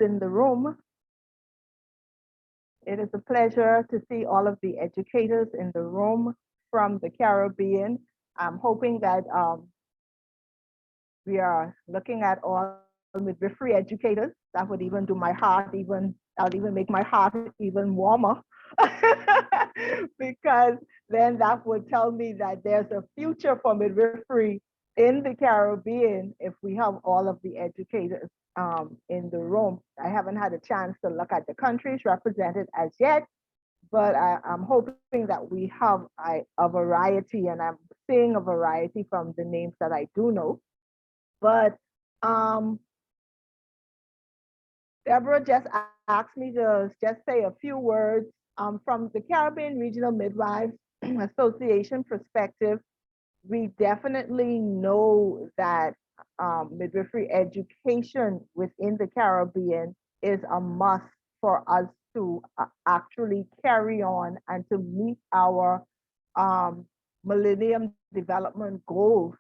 in the room. It is a pleasure to see all of the educators in the room from the Caribbean. I'm hoping that we are looking at all midwifery educators. That would even do my heart even, that would even make my heart even warmer. Because then that would tell me that there's a future for midwifery in the Caribbean if we have all of the educators in the room. I haven't had a chance to look at the countries represented as yet, but I'm hoping that we have a variety, and I'm seeing a variety from the names that I do know. But Deborah just asked me to just say a few words from the Caribbean Regional Midwives Association perspective. We definitely know that midwifery education within the Caribbean is a must for us to actually carry on and to meet our Millennium Development Goals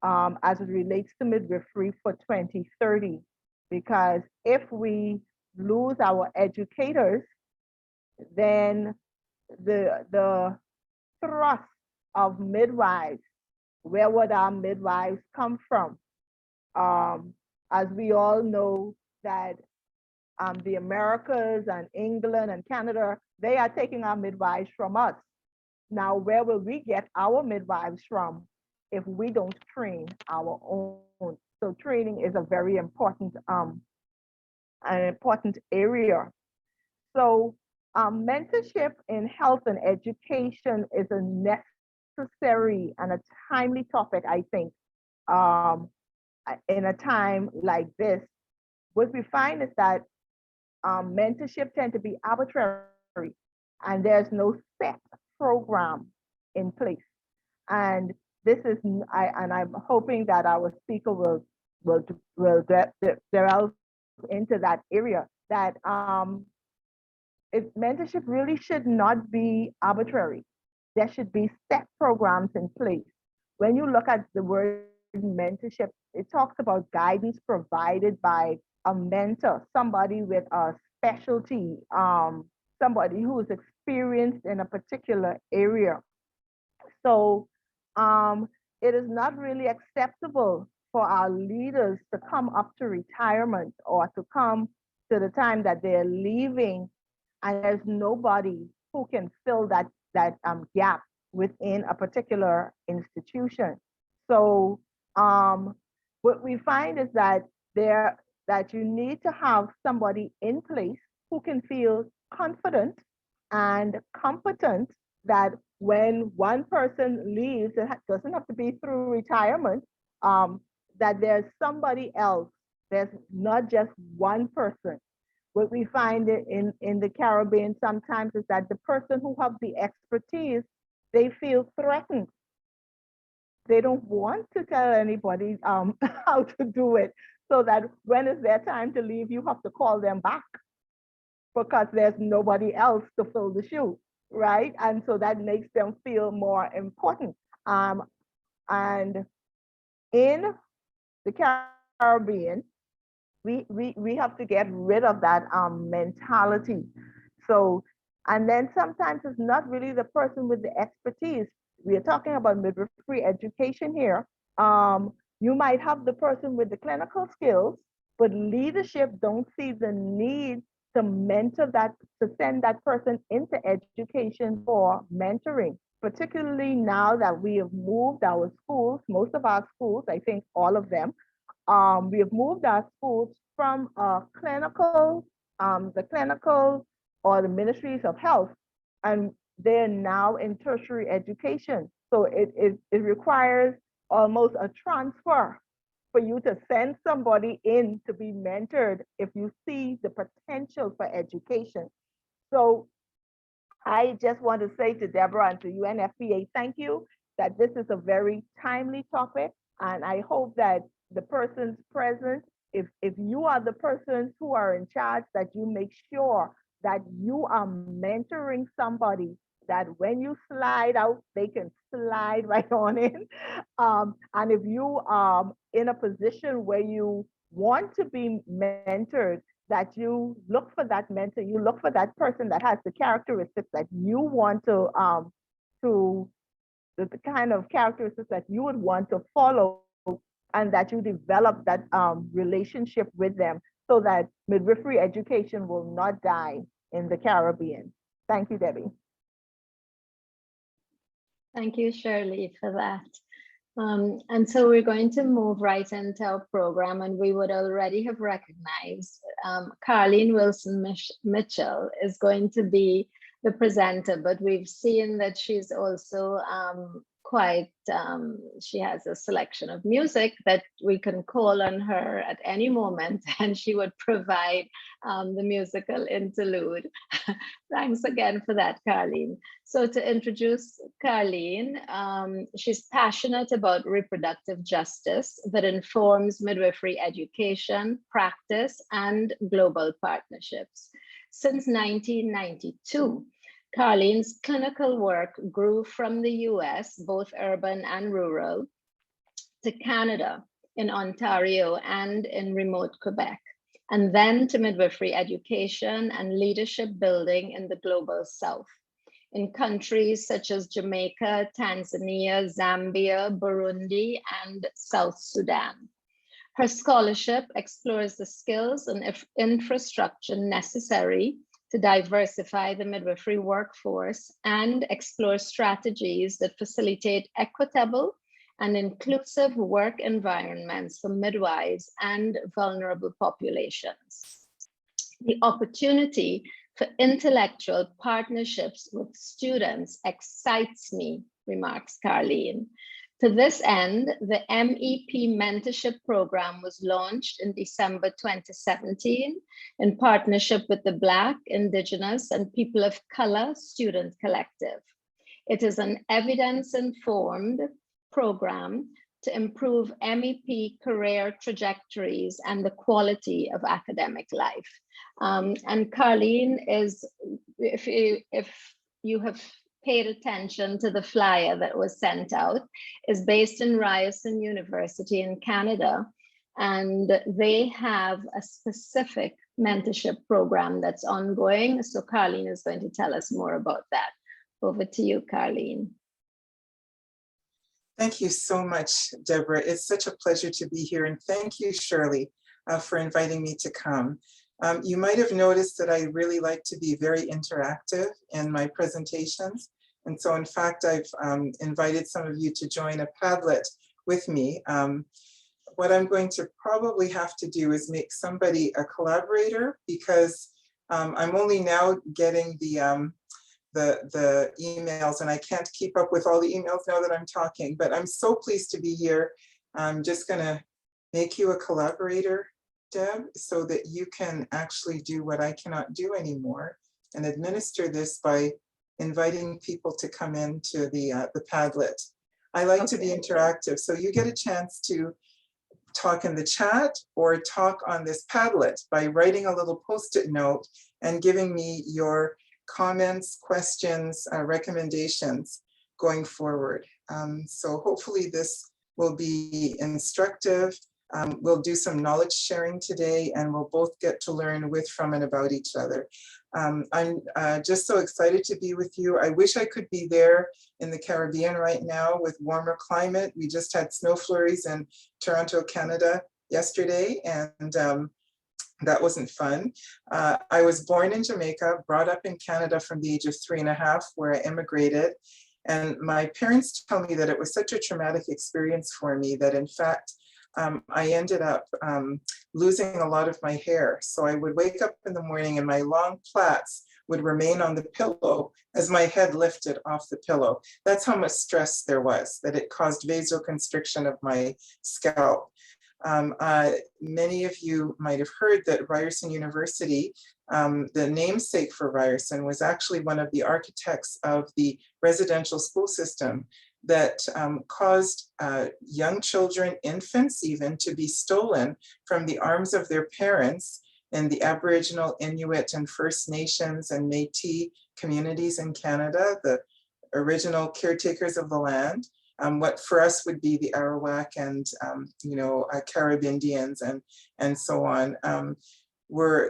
as it relates to midwifery for 2030. Because if we lose our educators, then the thrust of midwives, where would our midwives come from? As we all know that the Americas and England and Canada, they are taking our midwives from us. Now, where will we get our midwives from if we don't train our own? So training is a very important, an important area. So mentorship in health and education is a necessary and a timely topic, I think, in a time like this. What we find is that mentorship tend to be arbitrary, and there's no set program in place. And this is, and I'm hoping that our speaker will delve into that area, that mentorship really should not be arbitrary. There should be set programs in place. When you look at the word mentorship, it talks about guidance provided by a mentor, somebody with a specialty, somebody who is experienced in a particular area. So it is not really acceptable for our leaders to come up to retirement or to come to the time that they're leaving, and there's nobody who can fill that gap within a particular institution. So what we find is that you need to have somebody in place who can feel confident and competent that when one person leaves, it doesn't have to be through retirement, that there's somebody else. There's not just one person. What we find in the Caribbean sometimes is that the person who have the expertise, they feel threatened. They don't want to tell anybody how to do it, so that when it's their time to leave, you have to call them back because there's nobody else to fill the shoe, right? And so that makes them feel more important. And in the Caribbean, we have to get rid of that mentality. So, and then sometimes it's not really the person with the expertise. We are talking about midwifery education here. You might have the person with the clinical skills, but leadership don't see the need to mentor that, to send that person into education for mentoring, particularly now that we have moved our schools, most of our schools, I think all of them, we have moved our schools from clinical, the clinical or the ministries of health, and they're now in tertiary education. So it requires almost a transfer for you to send somebody in to be mentored if you see the potential for education. So I just want to say to Deborah and to UNFPA, thank you, that this is a very timely topic. And I hope that the persons present, if you are the persons who are in charge, that you make sure that you are mentoring somebody that when you slide out, they can slide right on in. And if you are in a position where you want to be mentored, that you look for that mentor, you look for that person that has the characteristics that you want to the kind of characteristics that you would want to follow, and that you develop that relationship with them so that midwifery education will not die in the Caribbean. Thank you, Debbie. Thank you, Shirley, for that. And so we're going to move right into our program, and we would already have recognized Carleen Wilson-Mitchell is going to be the presenter, but we've seen that she's also she has a selection of music that we can call on her at any moment, and she would provide the musical interlude. Thanks again for that, Carleen. So to introduce Carleen, she's passionate about reproductive justice that informs midwifery education, practice, and global partnerships. Since 1992, Carleen's clinical work grew from the US, both urban and rural, to Canada, in Ontario, and in remote Quebec, and then to midwifery education and leadership building in the global South, in countries such as Jamaica, Tanzania, Zambia, Burundi, and South Sudan. Her scholarship explores the skills and infrastructure necessary to diversify the midwifery workforce and explore strategies that facilitate equitable and inclusive work environments for midwives and vulnerable populations. The opportunity for intellectual partnerships with students excites me, remarks Carleen. To this end, the MEP Mentorship Program was launched in December 2017 in partnership with the Black, Indigenous, and People of Color Student Collective. It is an evidence-informed program to improve MEP career trajectories and the quality of academic life. And Carleen is, if you have paid attention to the flyer that was sent out, is based in Ryerson University in Canada, and they have a specific mentorship program that's ongoing. So Carleen is going to tell us more about that. Over to you, Carleen. Thank you so much, Deborah. It's such a pleasure to be here, and thank you, Shirley, for inviting me to come. You might have noticed that I really like to be very interactive in my presentations. And so in fact, I've invited some of you to join a Padlet with me. What I'm going to probably have to do is make somebody a collaborator, because I'm only now getting the emails, and I can't keep up with all the emails now that I'm talking, but I'm so pleased to be here. I'm just gonna make you a collaborator, Deb, so that you can actually do what I cannot do anymore and administer this by inviting people to come into the Padlet. I like to be interactive, so you get a chance to talk in the chat or talk on this Padlet by writing a little Post-it note and giving me your comments, questions, recommendations going forward. So hopefully this will be instructive. We'll do some knowledge sharing today, and we'll both get to learn with, from, and about each other. I'm just so excited to be with you. I wish I could be there in the Caribbean right now with warmer climate. We just had snow flurries in Toronto, Canada yesterday, and that wasn't fun. I was born in Jamaica, brought up in Canada from the age of 3.5, where I immigrated. And my parents tell me that it was such a traumatic experience for me that in fact, I ended up losing a lot of my hair. So I would wake up in the morning and my long plaits would remain on the pillow as my head lifted off the pillow. That's how much stress there was, that it caused vasoconstriction of my scalp. Many of you might have heard that Ryerson University, the namesake for Ryerson, was actually one of the architects of the residential school system that caused young children, infants even, to be stolen from the arms of their parents in the Aboriginal, Inuit, and First Nations and Métis communities in Canada, the original caretakers of the land. What for us would be the Arawak and Carib Indians and so on.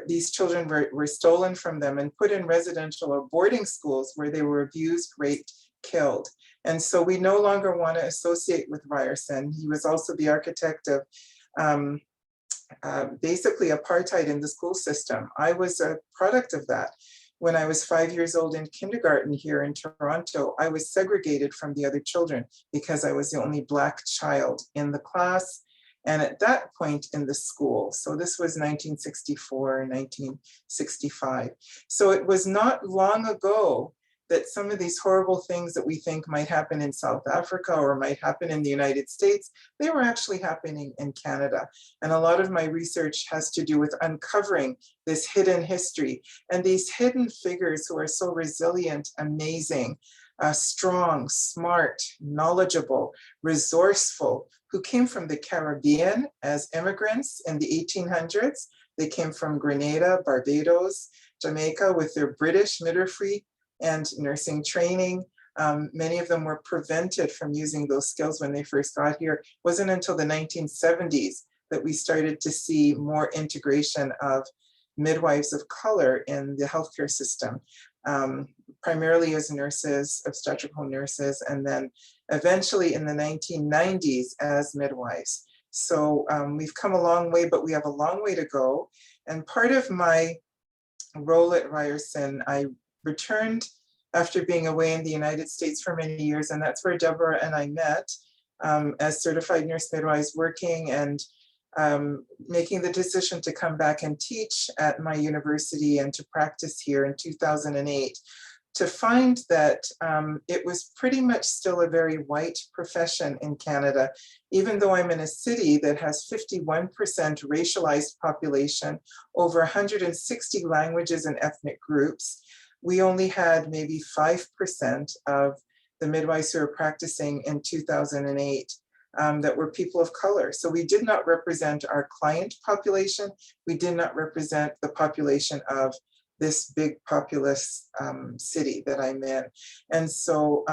these children were stolen from them and put in residential or boarding schools where they were abused, raped, killed. And so we no longer want to associate with Ryerson. He was also the architect of basically apartheid in the school system. I was a product of that. When I was 5 years old in kindergarten here in Toronto, I was segregated from the other children because I was the only Black child in the class and at that point in the school. So this was 1964, 1965. So it was not long ago that some of these horrible things that we think might happen in South Africa or might happen in the United States, they were actually happening in Canada. And a lot of my research has to do with uncovering this hidden history and these hidden figures who are so resilient, amazing, strong, smart, knowledgeable, resourceful, who came from the Caribbean as immigrants in the 1800s. They came from Grenada, Barbados, Jamaica with their British midwifery and nursing training. Many of them were prevented from using those skills when they first got here. It wasn't until the 1970s that we started to see more integration of midwives of color in the healthcare system, primarily as nurses, obstetrical nurses, and then eventually in the 1990s as midwives. So we've come a long way, but we have a long way to go. And part of my role at Ryerson, I returned after being away in the United States for many years, and that's where Deborah and I met as certified nurse midwives, working and making the decision to come back and teach at my university and to practice here in 2008, to find that it was pretty much still a very white profession in Canada, even though I'm in a city that has 51% racialized population, over 160 languages and ethnic groups. We only had maybe 5% of the midwives who were practicing in 2008 that were people of color. So we did not represent our client population. We did not represent the population of this big populous city that I'm in. And so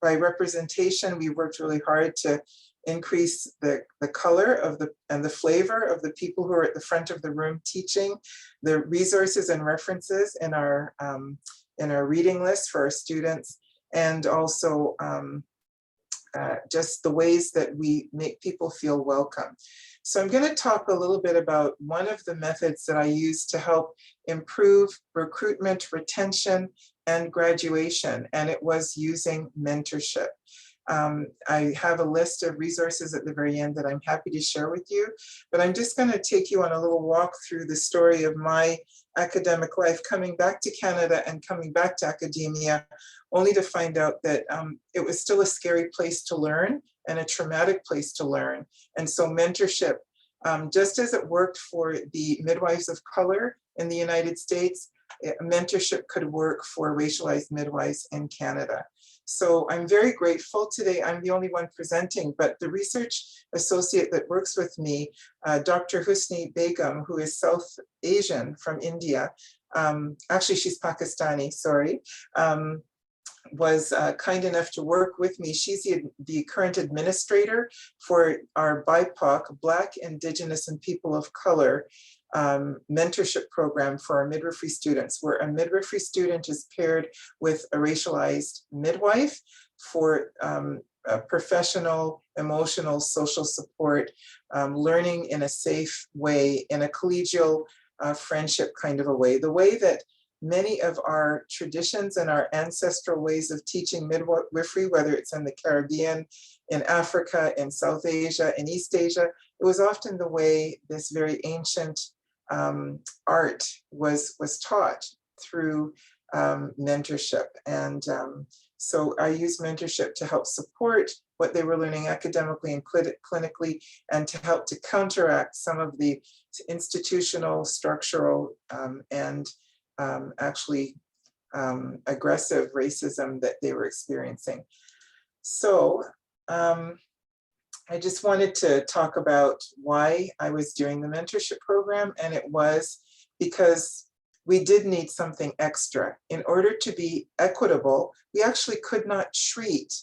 by representation, we worked really hard to increase the color of and the flavor of the people who are at the front of the room teaching, the resources and references in our reading list for our students, and also just the ways that we make people feel welcome. So I'm going to talk a little bit about one of the methods that I use to help improve recruitment, retention, and graduation, and it was using mentorship. I have a list of resources at the very end that I'm happy to share with you, but I'm just going to take you on a little walk through the story of my academic life, coming back to Canada and coming back to academia, only to find out that it was still a scary place to learn and a traumatic place to learn. And so mentorship, just as it worked for the midwives of color in the United States, mentorship could work for racialized midwives in Canada. So I'm very grateful today. I'm the only one presenting, but the research associate that works with me, Dr. Husni Begum, who is South Asian from India, actually she's Pakistani, sorry, was kind enough to work with me. She's the current administrator for our BIPOC, Black, Indigenous, and People of Color mentorship program for our midwifery students, where a midwifery student is paired with a racialized midwife for professional, emotional, social support, learning in a safe way, in a collegial friendship kind of a way, the way that many of our traditions and our ancestral ways of teaching midwifery, whether it's in the Caribbean, in Africa, in South Asia, in East Asia, it was often the way this very ancient art was taught through mentorship. And so I use mentorship to help support what they were learning academically and clinically, and to help to counteract some of the institutional, structural, and actually aggressive racism that they were experiencing. So I just wanted to talk about why I was doing the mentorship program, and it was because we did need something extra. In order to be equitable, we actually could not treat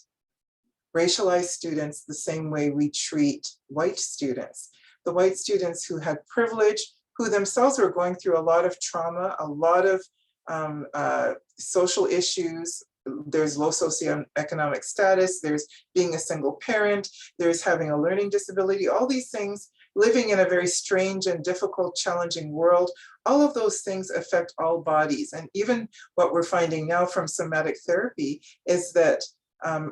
racialized students the same way we treat white students. The white students who had privilege, who themselves were going through a lot of trauma, a lot of social issues. There's low socioeconomic status, there's being a single parent, there's having a learning disability, all these things, living in a very strange and difficult, challenging world. All of those things affect all bodies. And even what we're finding now from somatic therapy is that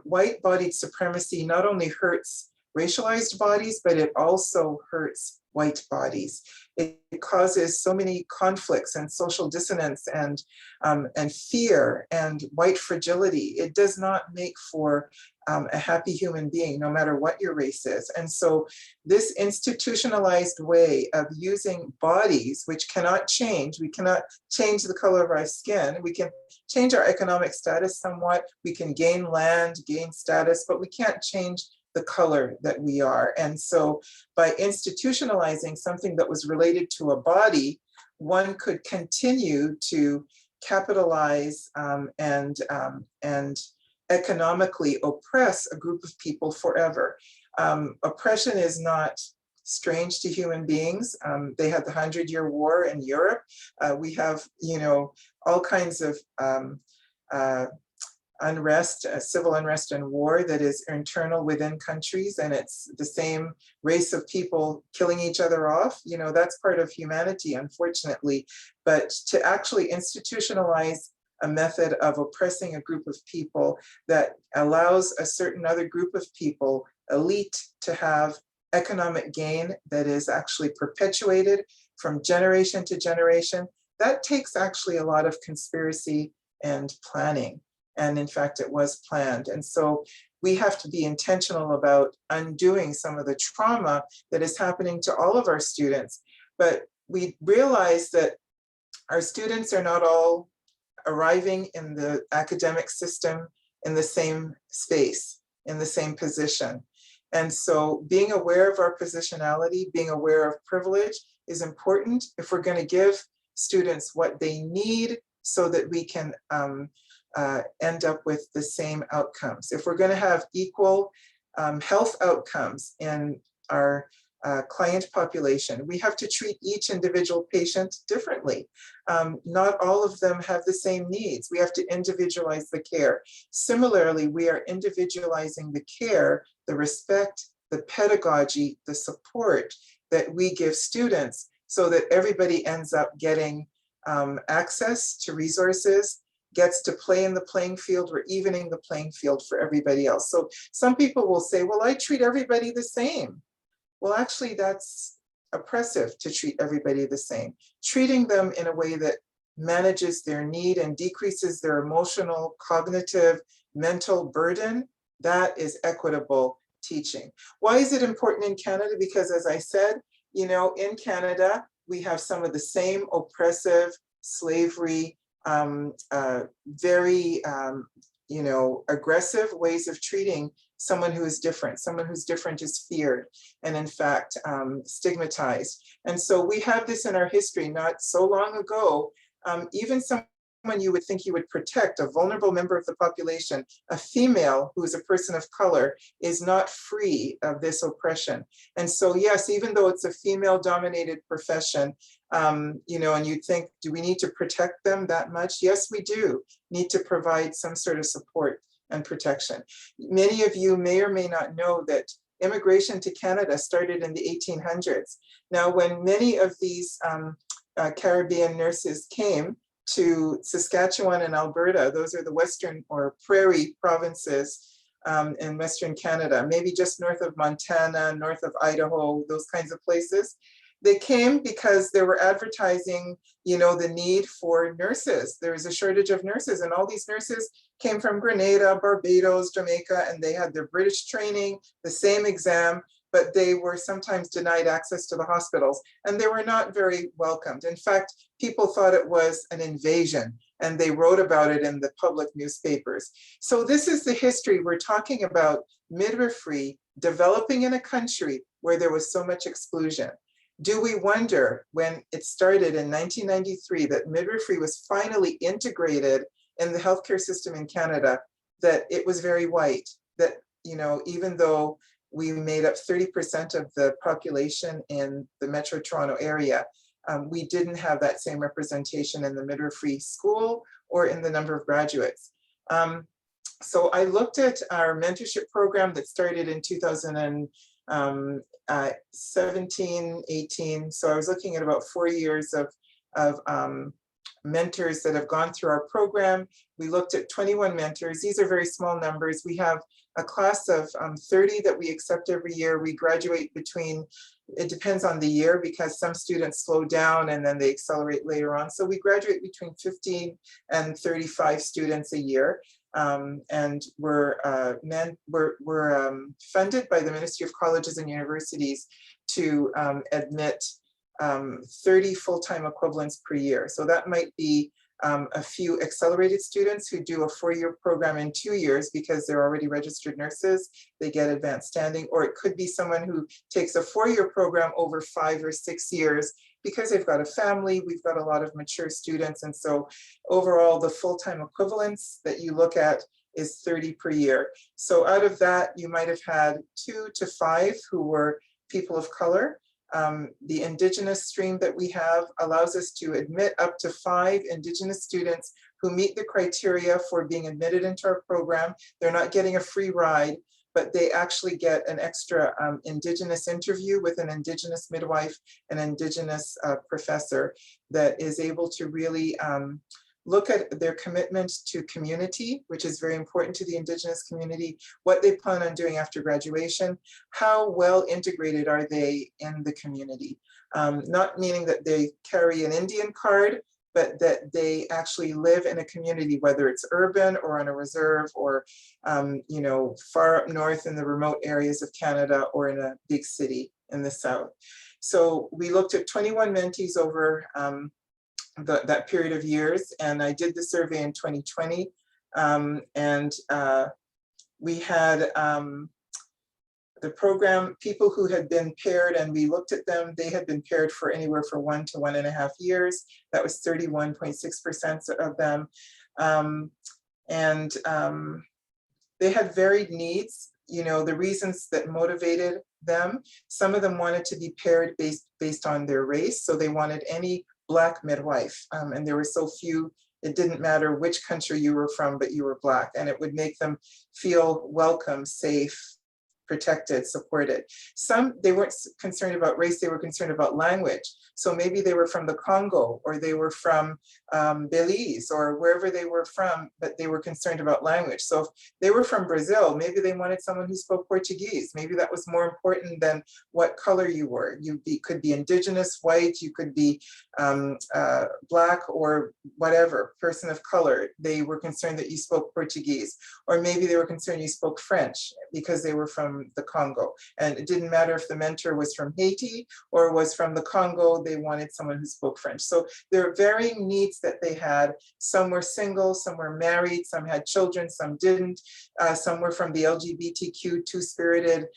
white-bodied supremacy not only hurts racialized bodies, but it also hurts white bodies. It causes so many conflicts and social dissonance and fear and white fragility. It does not make for a happy human being, no matter what your race is. And so this institutionalized way of using bodies, which cannot change, we cannot change the color of our skin, we can change our economic status somewhat, we can gain land, gain status, but we can't change the color that we are. And so by institutionalizing something that was related to a body, one could continue to capitalize and economically oppress a group of people forever. Oppression is not strange to human beings. They had the 100-Year War in Europe. We have, all kinds of unrest, civil unrest and war that is internal within countries, and it's the same race of people killing each other off. That's part of humanity, unfortunately. But to actually institutionalize a method of oppressing a group of people that allows a certain other group of people, elite, to have economic gain that is actually perpetuated from generation to generation, that takes actually a lot of conspiracy and planning. And in fact, it was planned. And so we have to be intentional about undoing some of the trauma that is happening to all of our students. But we realize that our students are not all arriving in the academic system in the same space, in the same position. And so being aware of our positionality, being aware of privilege is important if we're going to give students what they need so that we can end up with the same outcomes. If we're going to have equal health outcomes in our client population, we have to treat each individual patient differently. Not all of them have the same needs. We have to individualize the care. Similarly, we are individualizing the care, the respect, the pedagogy, the support that we give students so that everybody ends up getting access to resources, gets to play in the playing field. We're evening the playing field for everybody else. So some people will say, well, I treat everybody the same. Well, actually, that's oppressive to treat everybody the same. Treating them in a way that manages their need and decreases their emotional, cognitive, mental burden, that is equitable teaching. Why is it important in Canada? Because as I said, in Canada, we have some of the same oppressive slavery, very, aggressive ways of treating someone who is different. Someone who's different is feared and in fact stigmatized. And so we have this in our history. Not so long ago, even someone you would think you would protect, a vulnerable member of the population, a female who is a person of color, is not free of this oppression. And so yes, even though it's a female-dominated profession, and you'd think, do we need to protect them that much? Yes, we do need to provide some sort of support and protection. Many of you may or may not know that immigration to Canada started in the 1800s. Now, when many of these Caribbean nurses came to Saskatchewan and Alberta, those are the western or prairie provinces in Western Canada, maybe just north of Montana, north of Idaho, those kinds of places. They came because they were advertising, the need for nurses. There was a shortage of nurses, and all these nurses came from Grenada, Barbados, Jamaica, and they had their British training, the same exam, but they were sometimes denied access to the hospitals, and they were not very welcomed. In fact, people thought it was an invasion, and they wrote about it in the public newspapers. So this is the history. We're talking about midwifery developing in a country where there was so much exclusion. Do we wonder, when it started in 1993, that midwifery was finally integrated in the healthcare system in Canada, that it was very white, that, even though we made up 30% of the population in the Metro Toronto area, we didn't have that same representation in the midwifery school or in the number of graduates. So I looked at our mentorship program that started in 2017, 18. So I was looking at about 4 years of mentors that have gone through our program. We looked at 21 mentors. These are very small numbers. We have a class of 30 that we accept every year. We graduate between, it depends on the year because some students slow down and then they accelerate later on. So we graduate between 15 and 35 students a year. And we're funded by the Ministry of Colleges and Universities to admit 30 full-time equivalents per year. So that might be a few accelerated students who do a 4-year program in 2 years because they're already registered nurses, they get advanced standing, or it could be someone who takes a 4-year program over 5 or 6 years because they've got a family. We've got a lot of mature students. And so overall, the full-time equivalents that you look at is 30 per year. So out of that, you might have had 2 to 5 who were people of color. The Indigenous stream that we have allows us to admit up to 5 Indigenous students who meet the criteria for being admitted into our program. They're not getting a free ride, but they actually get an extra Indigenous interview with an Indigenous midwife, an Indigenous professor that is able to really look at their commitment to community, which is very important to the Indigenous community, what they plan on doing after graduation, how well integrated are they in the community. Not meaning that they carry an Indian card, but that they actually live in a community, whether it's urban or on a reserve or you know, far up north in the remote areas of Canada or in a big city in the south. So we looked at 21 mentees over that period of years, and I did the survey in 2020, we had the program, people who had been paired, and we looked at them, they had been paired for anywhere from 1 to 1.5 years. That was 31.6% of them. They had varied needs, you know, the reasons that motivated them. Some of them wanted to be paired based on their race. So they wanted any Black midwife, and there were so few, it didn't matter which country you were from, but you were Black, and it would make them feel welcome, safe, protected, supported. Some, they weren't concerned about race, they were concerned about language. So maybe they were from the Congo, or they were from Belize, or wherever they were from, but they were concerned about language. So if they were from Brazil, maybe they wanted someone who spoke Portuguese. Maybe that was more important than what color you were. You could be Indigenous, white, you could be Black, or whatever, person of color. They were concerned that you spoke Portuguese. Or maybe they were concerned you spoke French because they were from the Congo. And it didn't matter if the mentor was from Haiti or was from the Congo, they wanted someone who spoke French. So there are varying needs that they had. Some were single, some were married, some had children, some didn't. Some were from the LGBTQ two-spirited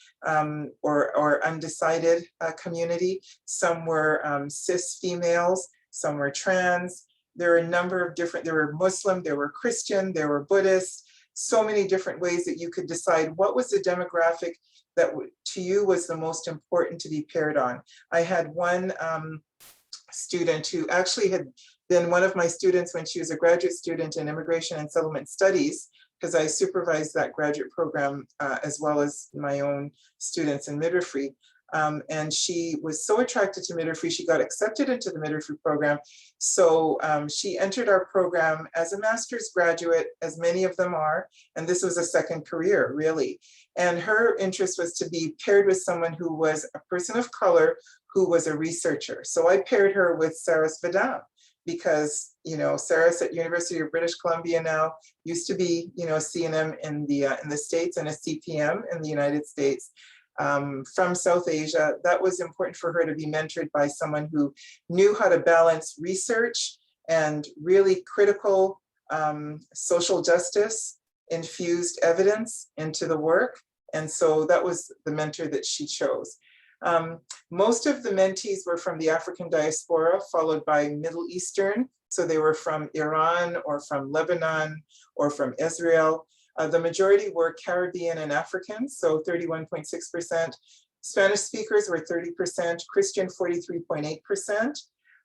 or undecided community. Some were cis females, some were trans. There are a number of different, there were Muslim, there were Christian, there were Buddhist, so many different ways that you could decide what was the demographic that to you was the most important to be paired on. I had one student who actually had been one of my students when she was a graduate student in immigration and settlement studies, because I supervised that graduate program as well as my own students in midwifery. And she was so attracted to midwifery, she got accepted into the midwifery program. So she entered our program as a master's graduate, as many of them are, and this was a second career, really. And her interest was to be paired with someone who was a person of color, who was a researcher. So I paired her with Saras Vidam, because, you know, Saras at University of British Columbia now, used to be, you know, a CNM in the States and a CPM in the United States. From South Asia, that was important for her to be mentored by someone who knew how to balance research and really critical social justice infused evidence into the work. And so that was the mentor that she chose. Most of the mentees were from the African diaspora, followed by Middle Eastern. So they were from Iran or from Lebanon or from Israel. The majority were Caribbean and African, so 31.6%. Spanish speakers were 30%, Christian 43.8%.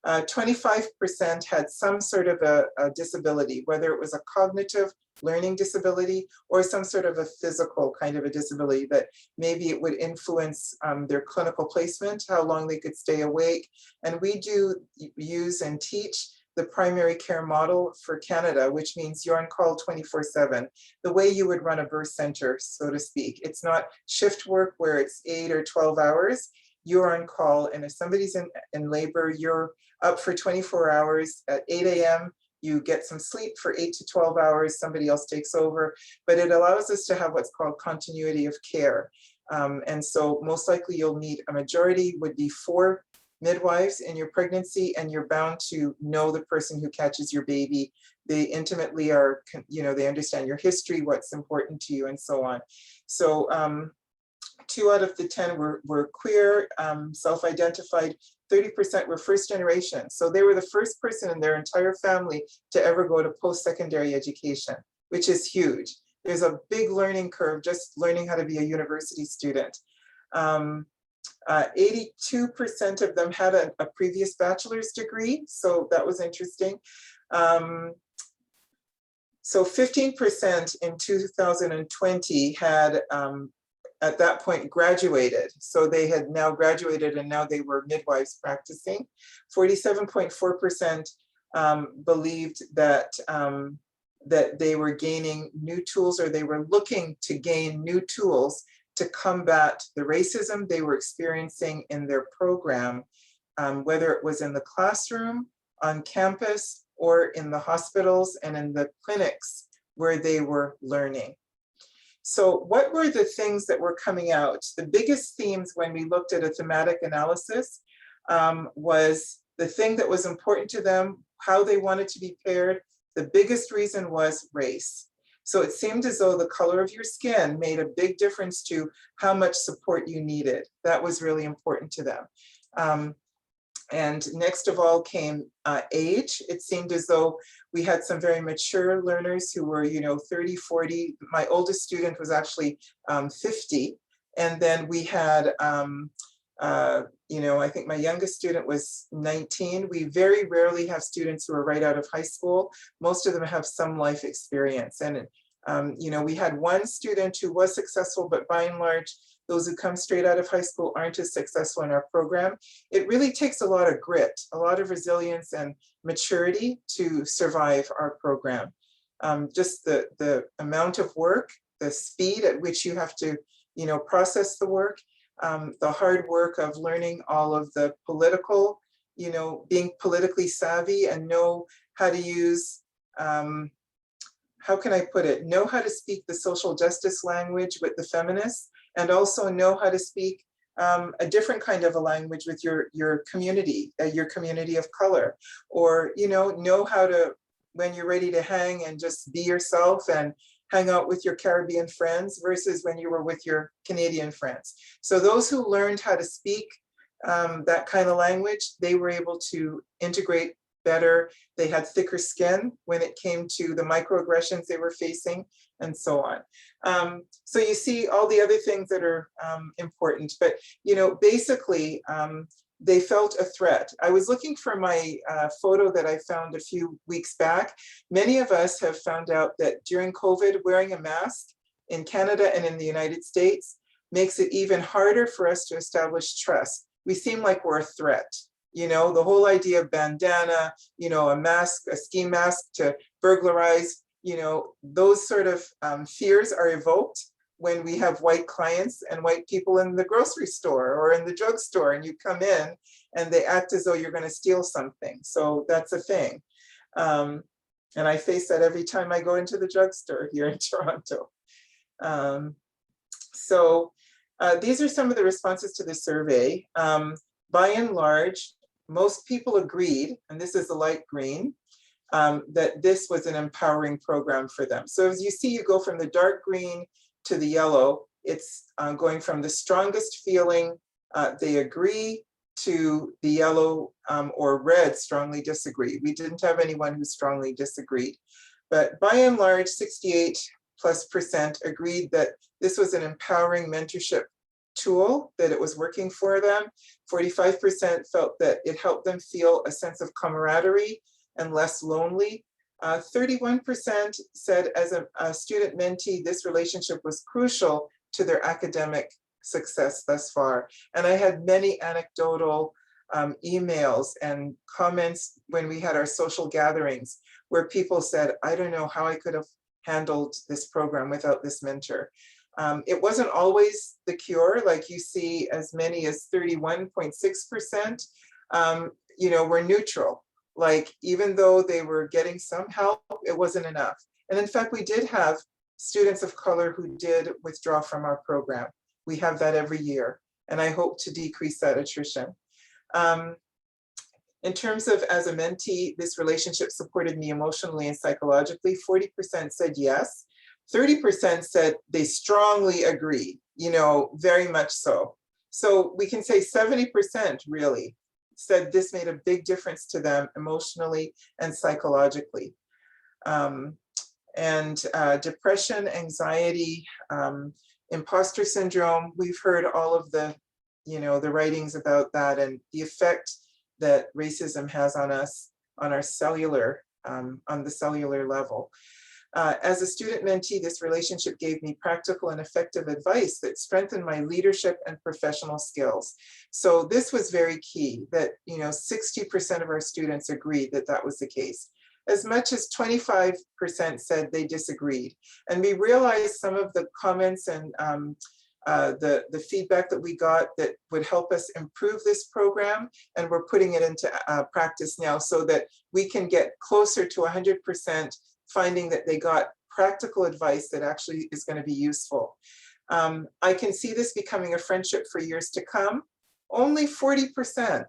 25% had some sort of a disability, whether it was a cognitive learning disability or some sort of a physical kind of a disability that maybe it would influence their clinical placement, how long they could stay awake. And we do use and teach the primary care model for Canada, which means you're on call 24/7, the way you would run a birth center, so to speak. It's not shift work where it's 8 or 12 hours. You're on call, and if somebody's in labor, you're up for 24 hours at 8 a.m. You get some sleep for 8 to 12 hours, somebody else takes over, but it allows us to have what's called continuity of care. And so most likely you'll meet a majority would be 4 midwives in your pregnancy, and you're bound to know the person who catches your baby. They intimately are, they understand your history, what's important to you, and so on. So 2 out of the 10 were queer, self-identified. 30% were first generation. So they were the first person in their entire family to ever go to post-secondary education, which is huge. There's a big learning curve just learning how to be a university student. 82% of them had a previous bachelor's degree, so that was interesting. So 15% in 2020 had, at that point, graduated. So they had now graduated and now they were midwives practicing. 47.4% believed that, that they were gaining new tools, or they were looking to gain new tools to combat the racism they were experiencing in their program, whether it was in the classroom, on campus, or in the hospitals and in the clinics where they were learning. So what were the things that were coming out? The biggest themes when we looked at a thematic analysis was the thing that was important to them, how they wanted to be paired. The biggest reason was race. So it seemed as though the color of your skin made a big difference to how much support you needed. That was really important to them. And next of all came age. It seemed as though we had some very mature learners who were, 30, 40. My oldest student was actually 50. And then we had, I think my youngest student was 19. We very rarely have students who are right out of high school. Most of them have some life experience. And, we had one student who was successful, but by and large, those who come straight out of high school aren't as successful in our program. It really takes a lot of grit, a lot of resilience and maturity to survive our program. Just the amount of work, the speed at which you have to, process the work, the hard work of learning all of the political, being politically savvy and know how to use, how can I put it, know how to speak the social justice language with the feminists, and also know how to speak a different kind of a language with your community of color, or know how to, when you're ready to hang and just be yourself and hang out with your Caribbean friends versus when you were with your Canadian friends. So those who learned how to speak that kind of language, they were able to integrate better. They had thicker skin when it came to the microaggressions they were facing, and so on. So you see all the other things that are important, but basically they felt a threat. I was looking for my photo that I found a few weeks back. Many of us have found out that during COVID, wearing a mask in Canada and in the United States makes it even harder for us to establish trust. We seem like we're a threat. The whole idea of bandana, a mask, a ski mask to burglarize, those sort of fears are evoked when we have white clients and white people in the grocery store or in the drugstore, and you come in and they act as though you're going to steal something. So that's a thing. And I face that every time I go into the drugstore here in Toronto. These are some of the responses to the survey. By and large, most people agreed, and this is the light green, that this was an empowering program for them. So as you see, you go from the dark green to the yellow. It's going from the strongest feeling, they agree, to the yellow or red, strongly disagree. We didn't have anyone who strongly disagreed. But by and large, 68+% agreed that this was an empowering mentorship tool, that it was working for them. 45% felt that it helped them feel a sense of camaraderie and less lonely. 31% said as a student mentee, this relationship was crucial to their academic success thus far. And I had many anecdotal emails and comments when we had our social gatherings where people said, I don't know how I could have handled this program without this mentor. It wasn't always the cure, like you see as many as 31.6%, were neutral. Like, even though they were getting some help, it wasn't enough. And in fact, we did have students of color who did withdraw from our program. We have that every year, and I hope to decrease that attrition. In terms of as a mentee, this relationship supported me emotionally and psychologically. 40% said yes. 30% said they strongly agree, very much so. So we can say 70% really said this made a big difference to them emotionally and psychologically. Depression, anxiety, imposter syndrome, we've heard all of the, the writings about that and the effect that racism has on us, on our cellular, on the cellular level. As a student mentee, this relationship gave me practical and effective advice that strengthened my leadership and professional skills. So this was very key, that 60% of our students agreed that that was the case. As much as 25% said they disagreed. And we realized some of the comments and the feedback that we got that would help us improve this program, and we're putting it into practice now so that we can get closer to 100% finding that they got practical advice that actually is going to be useful. I can see this becoming a friendship for years to come. Only 40%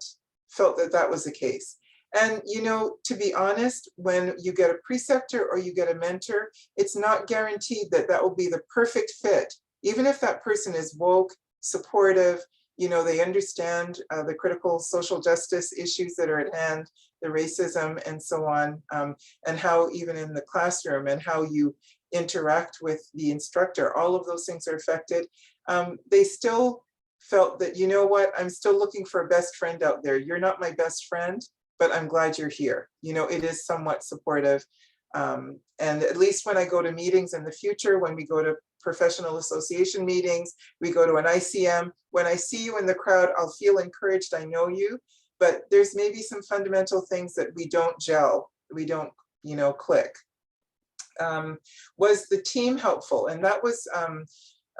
felt that that was the case. And, to be honest, when you get a preceptor or you get a mentor, it's not guaranteed that that will be the perfect fit. Even if that person is woke, supportive, they understand the critical social justice issues that are at hand, the racism and so on, and how even in the classroom and how you interact with the instructor, all of those things are affected. They still felt that, I'm still looking for a best friend out there. You're not my best friend, but I'm glad you're here. It is somewhat supportive. And at least when I go to meetings in the future, when we go to professional association meetings, we go to an ICM, when I see you in the crowd, I'll feel encouraged, I know you, but there's maybe some fundamental things that we don't gel, we don't, click. Was the team helpful? And that was,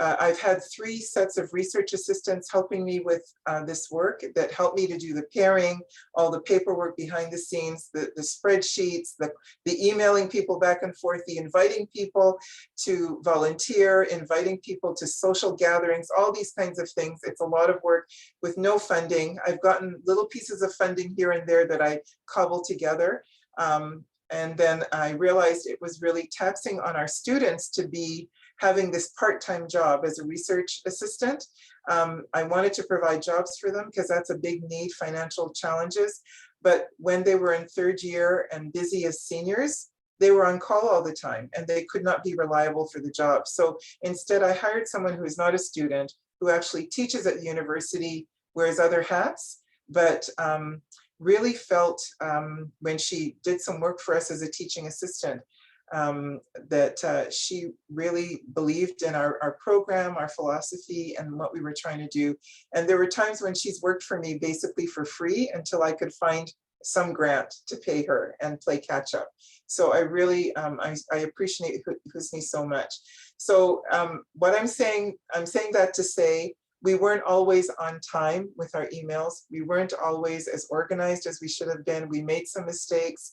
I've had 3 sets of research assistants helping me with this work that helped me to do the pairing, all the paperwork behind the scenes, the spreadsheets, the emailing people back and forth, the inviting people to volunteer, inviting people to social gatherings, all these kinds of things. It's a lot of work with no funding. I've gotten little pieces of funding here and there that I cobbled together. And then I realized it was really taxing on our students to be having this part-time job as a research assistant. I wanted to provide jobs for them because that's a big need, financial challenges. But when they were in 3rd year and busy as seniors, they were on call all the time and they could not be reliable for the job. So instead I hired someone who is not a student, who actually teaches at the university, wears other hats, but really felt when she did some work for us as a teaching assistant, that she really believed in our program, our philosophy, and what we were trying to do. And there were times when she's worked for me basically for free until I could find some grant to pay her and play catch up. So I really, I appreciate Husni so much. So what I'm saying that to say, we weren't always on time with our emails. We weren't always as organized as we should have been. We made some mistakes.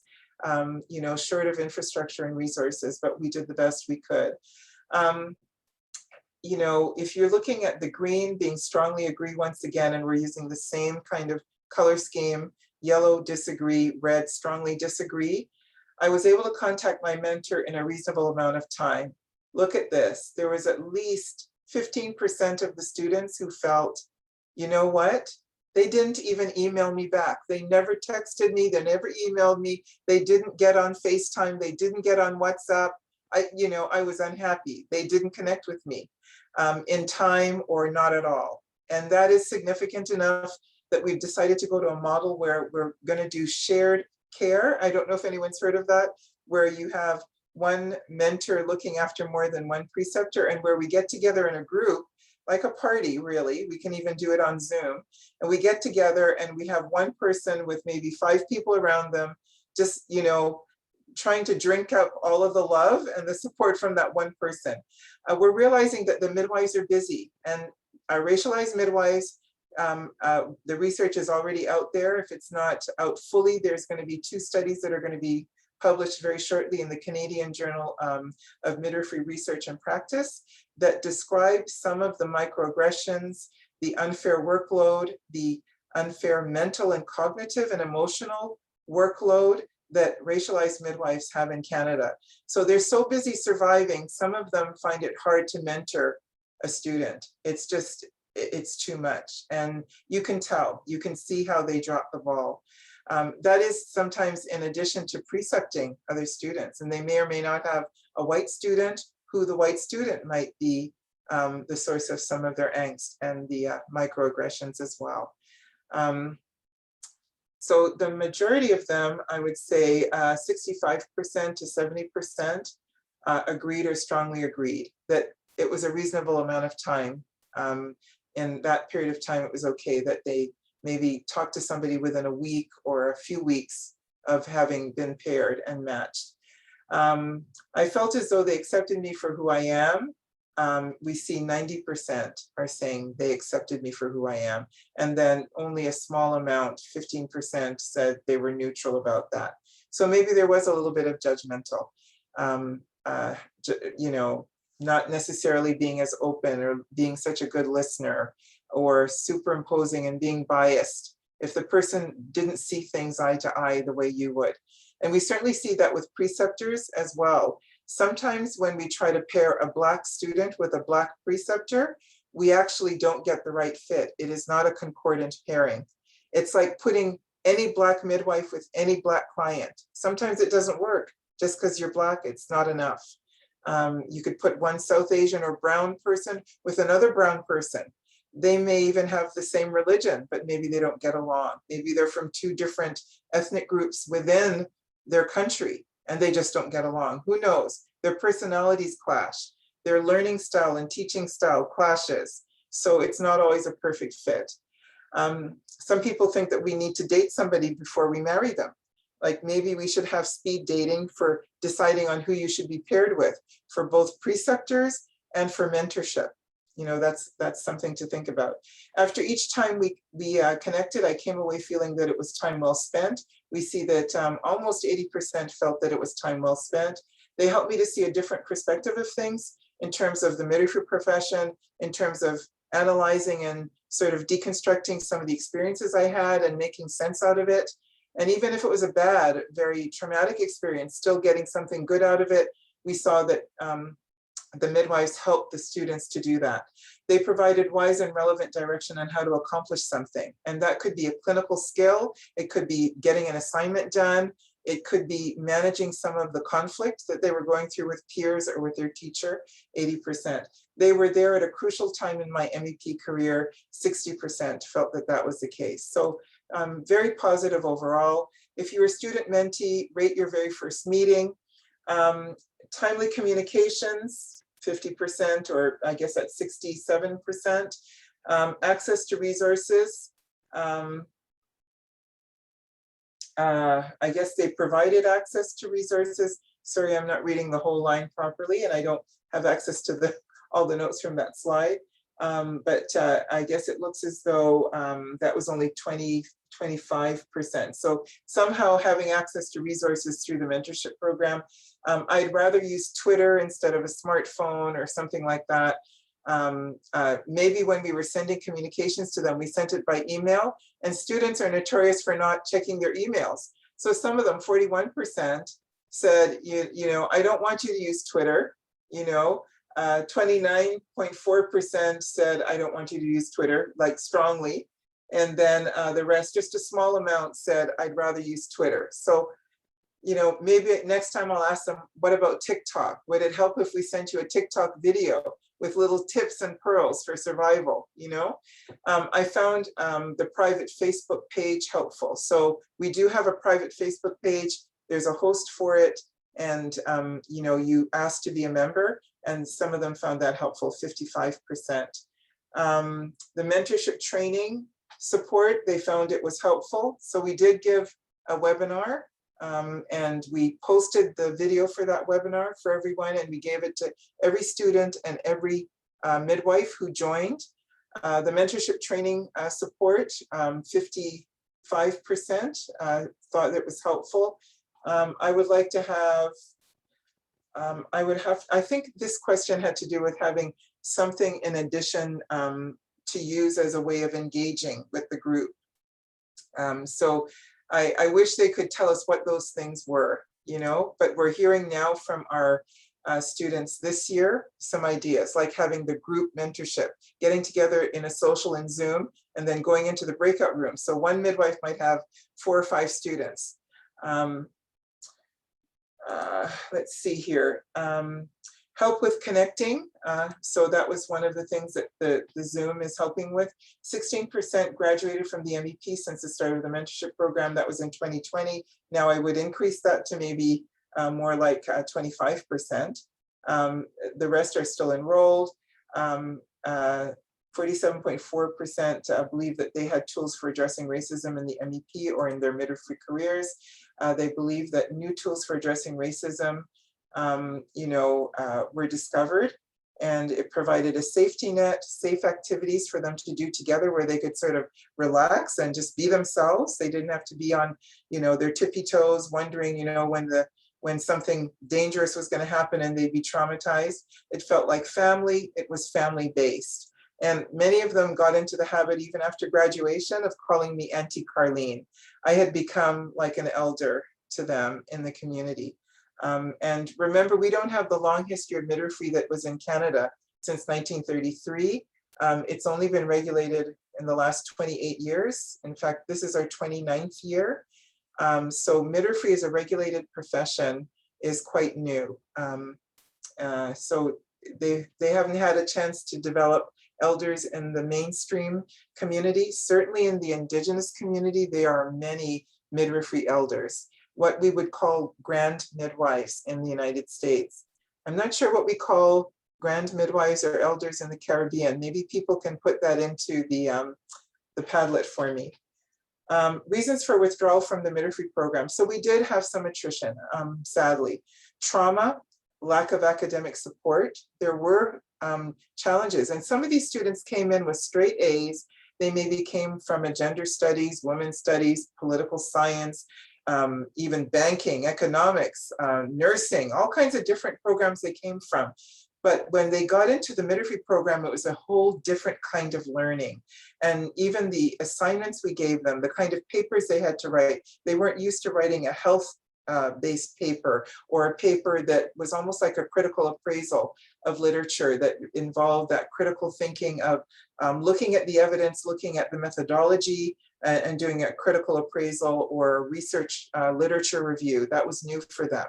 Short of infrastructure and resources, but we did the best we could. If you're looking at the green being strongly agree once again, and we're using the same kind of color scheme, yellow disagree, red strongly disagree, I was able to contact my mentor in a reasonable amount of time. Look at this, there was at least 15% of the students who felt, you know what? They didn't even email me back. They never texted me. They never emailed me. They didn't get on FaceTime. They didn't get on WhatsApp. I was unhappy. They didn't connect with me in time or not at all. And that is significant enough that we've decided to go to a model where we're going to do shared care. I don't know if anyone's heard of that, where you have one mentor looking after more than one preceptor, and where we get together in a group, like a party, really. We can even do it on Zoom. And we get together and we have one person with maybe 5 people around them, just, you know, trying to drink up all of the love and the support from that one person. We're realizing that the midwives are busy, and our racialized midwives, the research is already out there. If it's not out fully, there's going to be 2 studies that are going to be published very shortly in the Canadian Journal of Midwifery Research and Practice that describe some of the microaggressions, the unfair workload, the unfair mental and cognitive and emotional workload that racialized midwives have in Canada. So they're so busy surviving, some of them find it hard to mentor a student. It's just, it's too much. And you can tell, you can see how they drop the ball. That is sometimes in addition to precepting other students, and they may or may not have a white student who the white student might be the source of some of their angst and the microaggressions as well. So the majority of them, I would say 65% to 70% agreed or strongly agreed that it was a reasonable amount of time. In that period of time, it was okay that they maybe talk to somebody within a week or a few weeks of having been paired and matched. I felt as though they accepted me for who I am. We see 90% are saying they accepted me for who I am. And then only a small amount, 15%, said they were neutral about that. So maybe there was a little bit of judgmental, you know, not necessarily being as open or being such a good listener, or superimposing and being biased if the person didn't see things eye to eye the way you would. And we certainly see that with preceptors as well. Sometimes when we try to pair a Black student with a Black preceptor, we actually don't get the right fit. It is not a concordant pairing. It's like putting any Black midwife with any Black client. Sometimes it doesn't work. Just because you're Black, it's not enough. You could put one South Asian or brown person with another brown person. They may even have the same religion, but maybe they don't get along. Maybe they're from 2 different ethnic groups within their country and they just don't get along. Who knows? Their personalities clash. Their learning style and teaching style clashes. So it's not always a perfect fit. Some people think that we need to date somebody before we marry them. Like maybe we should have speed dating for deciding on who you should be paired with, for both preceptors and for mentorship. You know, that's something to think about. After each time we connected, I came away feeling that it was time well spent. We see that almost 80% felt that it was time well spent. They helped me to see a different perspective of things in terms of the midwifery profession, in terms of analyzing and sort of deconstructing some of the experiences I had and making sense out of it. And even if it was a bad, very traumatic experience, still getting something good out of it, we saw that the midwives helped the students to do that. They provided wise and relevant direction on how to accomplish something. And that could be a clinical skill. It could be getting an assignment done. It could be managing some of the conflict that they were going through with peers or with their teacher, 80%. They were there at a crucial time in my MEP career, 60% felt that that was the case. So very positive overall. If you were a student mentee, rate your very first meeting. Timely communications, 50%, or I guess that's 67%. Access to resources. I guess they provided access to resources. Sorry, I'm not reading the whole line properly and I don't have access to all the notes from that slide. But I guess it looks as though that was only 25%. So somehow having access to resources through the mentorship program. I'd rather use Twitter instead of a smartphone or something like that. Maybe when we were sending communications to them, we sent it by email, and students are notorious for not checking their emails. So some of them, 41%, said, you know, I don't want you to use Twitter. You know, 29.4% said, I don't want you to use Twitter, like strongly. And then the rest, just a small amount, said, I'd rather use Twitter. So you know, maybe next time I'll ask them, what about TikTok? Would it help if we sent you a TikTok video with little tips and pearls for survival, you know? I found the private Facebook page helpful. So we do have a private Facebook page. There's a host for it. And, you know, you ask to be a member, and some of them found that helpful, 55%. The mentorship training support, they found it was helpful. So we did give a webinar, and we posted the video for that webinar for everyone, and we gave it to every student and every midwife who joined. The mentorship training support, 55% thought it was helpful. I would like to have, I think this question had to do with having something in addition to use as a way of engaging with the group. So I wish they could tell us what those things were, you know, but we're hearing now from our students this year, some ideas like having the group mentorship, getting together in a social in Zoom, and then going into the breakout room. So one midwife might have 4 or 5 students. Let's see here. Help with connecting. So that was one of the things that the Zoom is helping with. 16% graduated from the MEP since the start of the mentorship program. That was in 2020. Now I would increase that to maybe more like 25%. The rest are still enrolled. 47.4% believe that they had tools for addressing racism in the MEP or in their midwifery careers. They believe that new tools for addressing racism you know, were discovered, and it provided a safety net, safe activities for them to do together where they could sort of relax and just be themselves. They didn't have to be on, you know, their tippy toes, wondering, you know, when something dangerous was going to happen and they'd be traumatized. It felt like family. It was family based. And many of them got into the habit, even after graduation, of calling me Auntie Carleen. I had become like an elder to them in the community. And remember, we don't have the long history of midwifery that was in Canada since 1933. It's only been regulated in the last 28 years. In fact, this is our 29th year. So midwifery as a regulated profession is quite new. So they haven't had a chance to develop elders in the mainstream community. Certainly in the Indigenous community, there are many midwifery elders, what we would call grand midwives in the United States. I'm not sure what we call grand midwives or elders in the Caribbean. Maybe people can put that into the Padlet for me. Reasons for withdrawal from the midwifery program. So we did have some attrition, sadly. Trauma, lack of academic support. There were challenges, and some of these students came in with straight A's. They maybe came from a gender studies, women's studies, political science, even banking, economics, nursing, all kinds of different programs they came from. But when they got into the midwifery program, it was a whole different kind of learning. And even the assignments we gave them, the kind of papers they had to write, they weren't used to writing a health based paper or a paper that was almost like a critical appraisal of literature that involved that critical thinking of looking at the evidence, looking at the methodology, and doing a critical appraisal or research literature review. That was new for them.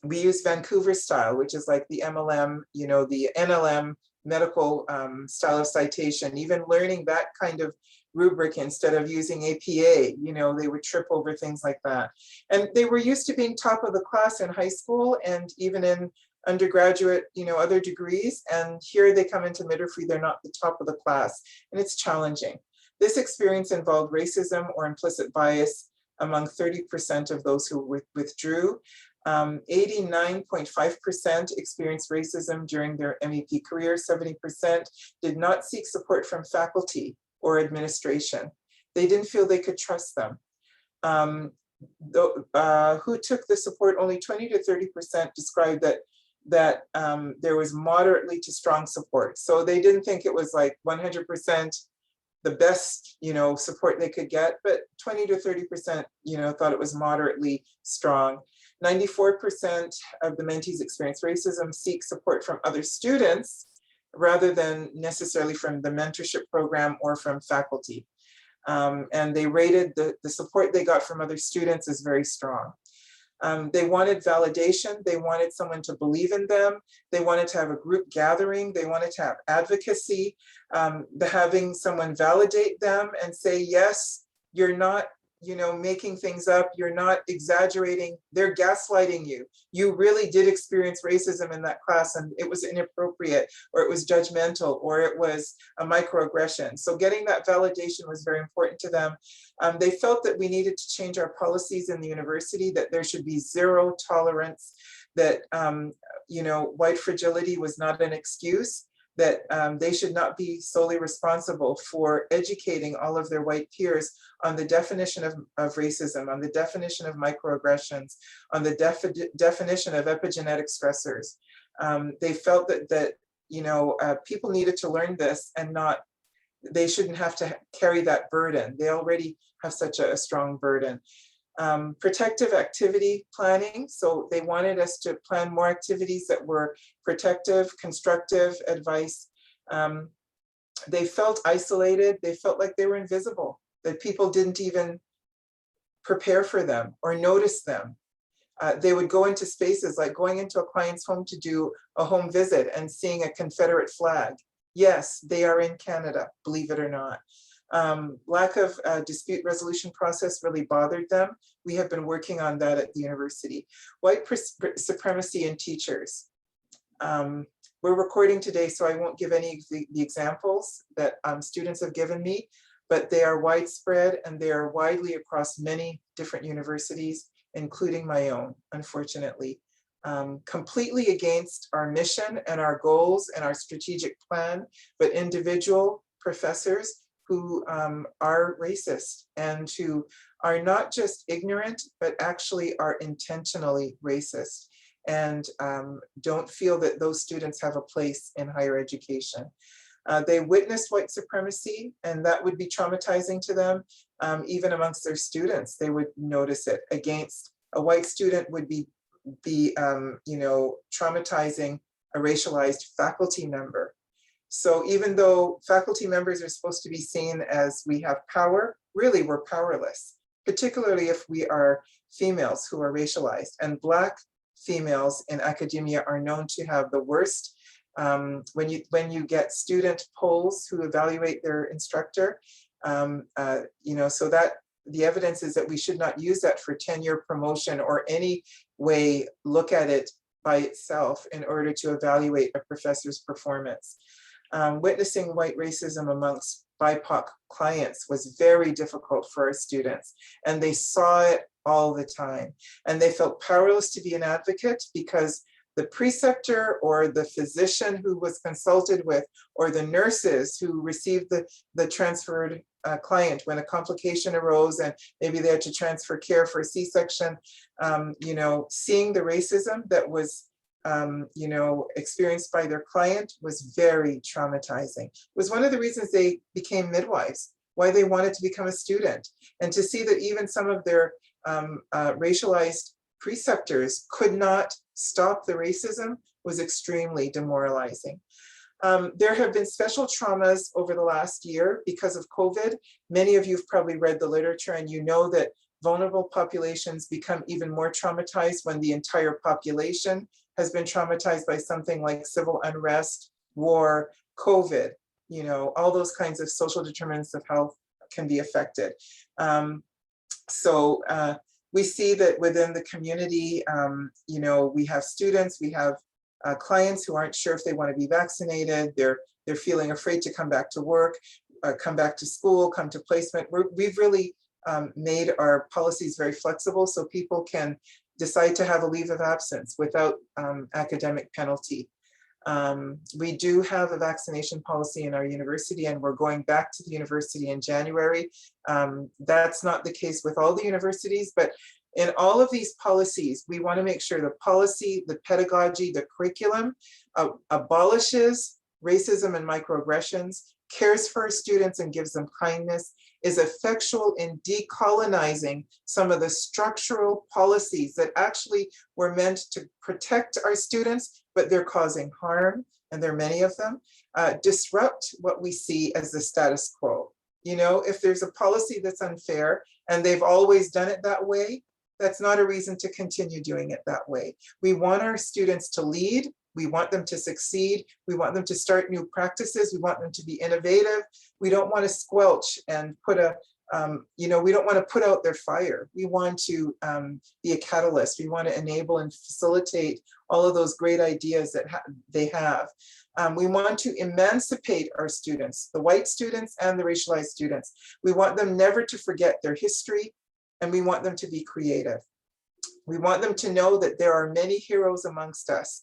We use Vancouver style, which is like the MLM, you know, the NLM medical style of citation, even learning that kind of rubric instead of using APA, you know, they would trip over things like that. And they were used to being top of the class in high school and even in undergraduate, you know, other degrees. And here they come into midwifery, they're not the top of the class, and it's challenging. This experience involved racism or implicit bias among 30% of those who withdrew. 89.5% experienced racism during their MEP career. 70% did not seek support from faculty or administration. They didn't feel they could trust them. Who took the support, only 20 to 30% described that there was moderately to strong support. So they didn't think it was like 100% the best, you know, support they could get, but 20 to 30%, you know, thought it was moderately strong. 94% of the mentees experience racism, seek support from other students rather than necessarily from the mentorship program or from faculty. And they rated the support they got from other students as very strong. They wanted validation. They wanted someone to believe in them. They wanted to have a group gathering. They wanted to have advocacy, having someone validate them and say, yes, you're not, making things up. You're not exaggerating. They're gaslighting you. You really did experience racism in that class and it was inappropriate, or it was judgmental, or it was a microaggression. So getting that validation was very important to them. They felt that we needed to change our policies in the university, that there should be zero tolerance, that, white fragility was not an excuse, that they should not be solely responsible for educating all of their white peers on the definition of racism, on the definition of microaggressions, on the definition of epigenetic stressors. They felt that people needed to learn this and they shouldn't have to carry that burden. They already have such a strong burden. Protective activity planning. So they wanted us to plan more activities that were protective, constructive advice. They felt isolated. They felt like they were invisible, that people didn't even prepare for them or notice them. They would go into spaces like going into a client's home to do a home visit and seeing a Confederate flag. Yes, they are in Canada, believe it or not. Lack of dispute resolution process really bothered them. We have been working on that at the university. White supremacy in teachers. We're recording today, so I won't give any of the examples that students have given me, but they are widespread and they are widely across many different universities, including my own, unfortunately. Completely against our mission and our goals and our strategic plan, but individual professors who are racist and who are not just ignorant, but actually are intentionally racist and don't feel that those students have a place in higher education. They witnessed white supremacy and that would be traumatizing to them. Even amongst their students, they would notice it. Against a white student would be traumatizing a racialized faculty member. So even though faculty members are supposed to be seen as we have power, really we're powerless, particularly if we are females who are racialized. And Black females in academia are known to have the worst. When you get student polls who evaluate their instructor, so that the evidence is that we should not use that for tenure promotion or any way look at it by itself in order to evaluate a professor's performance. Witnessing white racism amongst BIPOC clients was very difficult for our students, and they saw it all the time. And they felt powerless to be an advocate because the preceptor or the physician who was consulted with, or the nurses who received the transferred client when a complication arose and maybe they had to transfer care for a C-section, seeing the racism that was experienced by their client was very traumatizing. It was one of the reasons they became midwives, why they wanted to become a student. And to see that even some of their racialized preceptors could not stop the racism was extremely demoralizing. There have been special traumas over the last year because of COVID. Many of you have probably read the literature and you know that vulnerable populations become even more traumatized when the entire population has been traumatized by something like civil unrest, war, COVID, all those kinds of social determinants of health can be affected. We see that within the community, we have students, we have clients who aren't sure if they want to be vaccinated. They're feeling afraid to come back to work, come back to school, come to placement. We've really made our policies very flexible so people can decide to have a leave of absence without academic penalty. We do have a vaccination policy in our university and we're going back to the university in January. That's not the case with all the universities, but in all of these policies, we want to make sure the policy, the pedagogy, the curriculum abolishes racism and microaggressions, cares for our students and gives them kindness, is effectual in decolonizing some of the structural policies that actually were meant to protect our students, but they're causing harm, and there are many of them, disrupt what we see as the status quo. You know, if there's a policy that's unfair and they've always done it that way, that's not a reason to continue doing it that way. We want our students to lead. We want them to succeed. We want them to start new practices. We want them to be innovative. We don't want to squelch and put a, you know, we don't want to put out their fire. We want to be a catalyst. We want to enable and facilitate all of those great ideas that they have. We want to emancipate our students, the white students and the racialized students. We want them never to forget their history, and we want them to be creative. We want them to know that there are many heroes amongst us.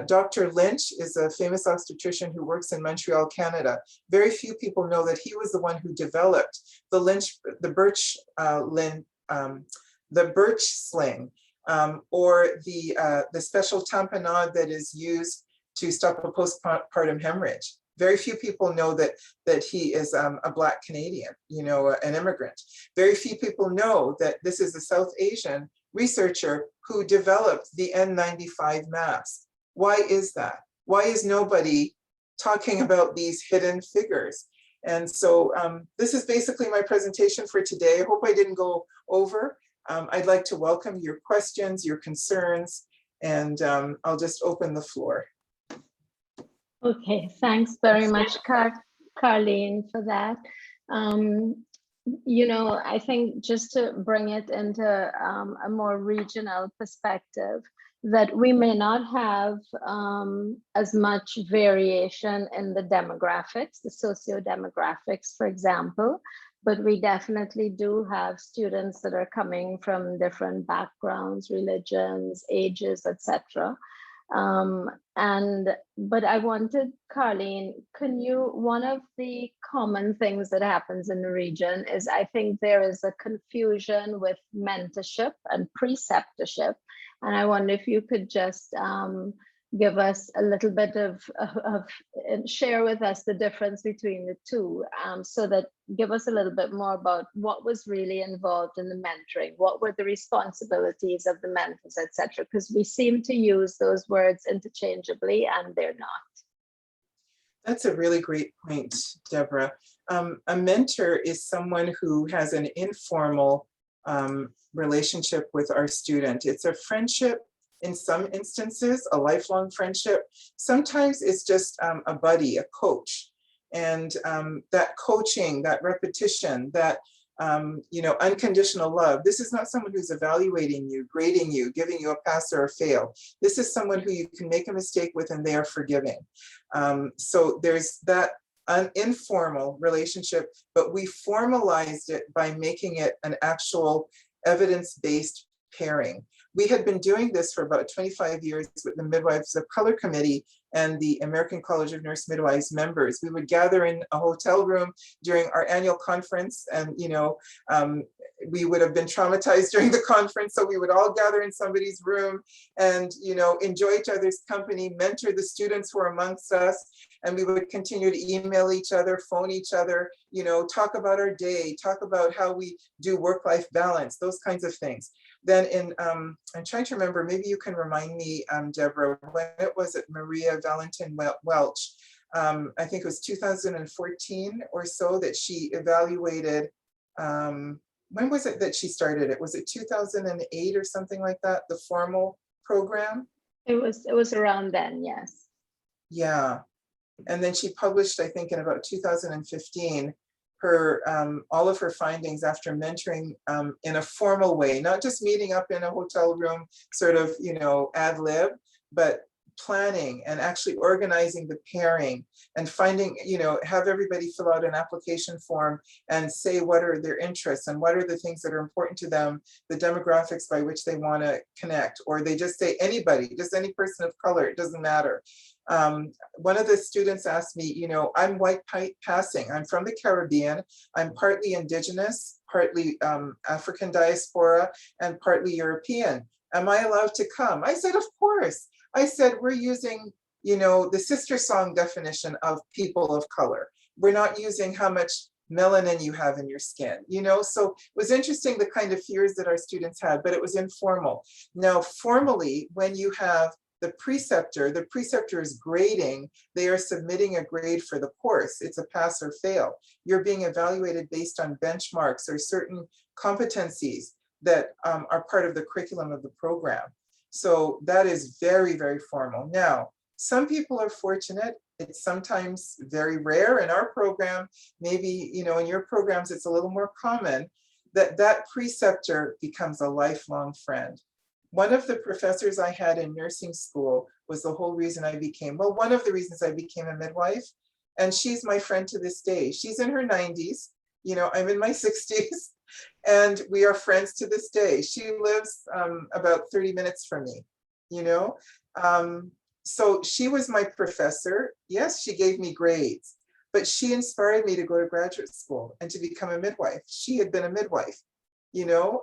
Dr. Lynch is a famous obstetrician who works in Montreal, Canada. Very few people know that he was the one who developed the birch sling, or the special tamponade that is used to stop a postpartum hemorrhage. Very few people know that he is a Black Canadian, you know, an immigrant. Very few people know that this is a South Asian researcher who developed the N95 mask. Why is that? Why is nobody talking about these hidden figures? And so this is basically my presentation for today. I hope I didn't go over. I'd like to welcome your questions, your concerns, and I'll just open the floor. Okay, thanks very much, Carleen, for that. You know, I think just to bring it into a more regional perspective, that we may not have as much variation in the demographics, the socio-demographics, for example, but we definitely do have students that are coming from different backgrounds, religions, ages, etc. But I wanted, Carleen, one of the common things that happens in the region is I think there is a confusion with mentorship and preceptorship. And I wonder if you could just give us a little bit of share with us the difference between the two, so that give us a little bit more about what was really involved in the mentoring, what were the responsibilities of the mentors, etc. Because we seem to use those words interchangeably and they're not. That's a really great point, Deborah. A mentor is someone who has an informal relationship with our student. It's a friendship in some instances, a lifelong friendship. Sometimes it's just a buddy, a coach. And that coaching, that repetition, that you know, unconditional love. This is not someone who's evaluating you, grading you, giving you a pass or a fail. This is someone who you can make a mistake with and they are forgiving. So there's that an informal relationship, but we formalized it by making it an actual evidence-based pairing. We had been doing this for about 25 years with the Midwives of Color Committee and the American College of Nurse Midwives members. We would gather in a hotel room during our annual conference, and you know, we would have been traumatized during the conference, so we would all gather in somebody's room and you know, enjoy each other's company, mentor the students who are amongst us, and we would continue to email each other, phone each other, you know, talk about our day, talk about how we do work-life balance, those kinds of things. Then in, I'm trying to remember, maybe you can remind me, Deborah, when it was at Maria Valentin Welch, I think it was 2014 or so that she evaluated, when was it that she started it? Was it 2008 or something like that, the formal program? It was around then, yes. Yeah, and then she published, I think in about 2015, her all of her findings after mentoring in a formal way, not just meeting up in a hotel room, sort of, you know, ad lib, but planning and actually organizing the pairing and finding, you know, have everybody fill out an application form and say what are their interests and what are the things that are important to them, the demographics by which they want to connect, or they just say anybody, just any person of color, it doesn't matter. One of the students asked me, you know, I'm white passing, I'm from the Caribbean, I'm partly indigenous, partly African diaspora, and partly European. Am I allowed to come? I said, of course. I said, we're using, you know, the sister song definition of people of color. We're not using how much melanin you have in your skin, you know? So it was interesting the kind of fears that our students had, but it was informal. Now, formally, when you have the preceptor is grading, they are submitting a grade for the course. It's a pass or fail. You're being evaluated based on benchmarks or certain competencies that are part of the curriculum of the program. So that is very, very formal. Now, some people are fortunate. It's sometimes very rare in our program. Maybe, you know, in your programs, it's a little more common that preceptor becomes a lifelong friend. One of the professors I had in nursing school was the whole reason I became, well, one of the reasons I became a midwife. And she's my friend to this day. She's in her 90s. You know, I'm in my 60s. And we are friends to this day. She lives about 30 minutes from me, you know. So she was my professor. Yes, she gave me grades, but she inspired me to go to graduate school and to become a midwife. She had been a midwife, you know,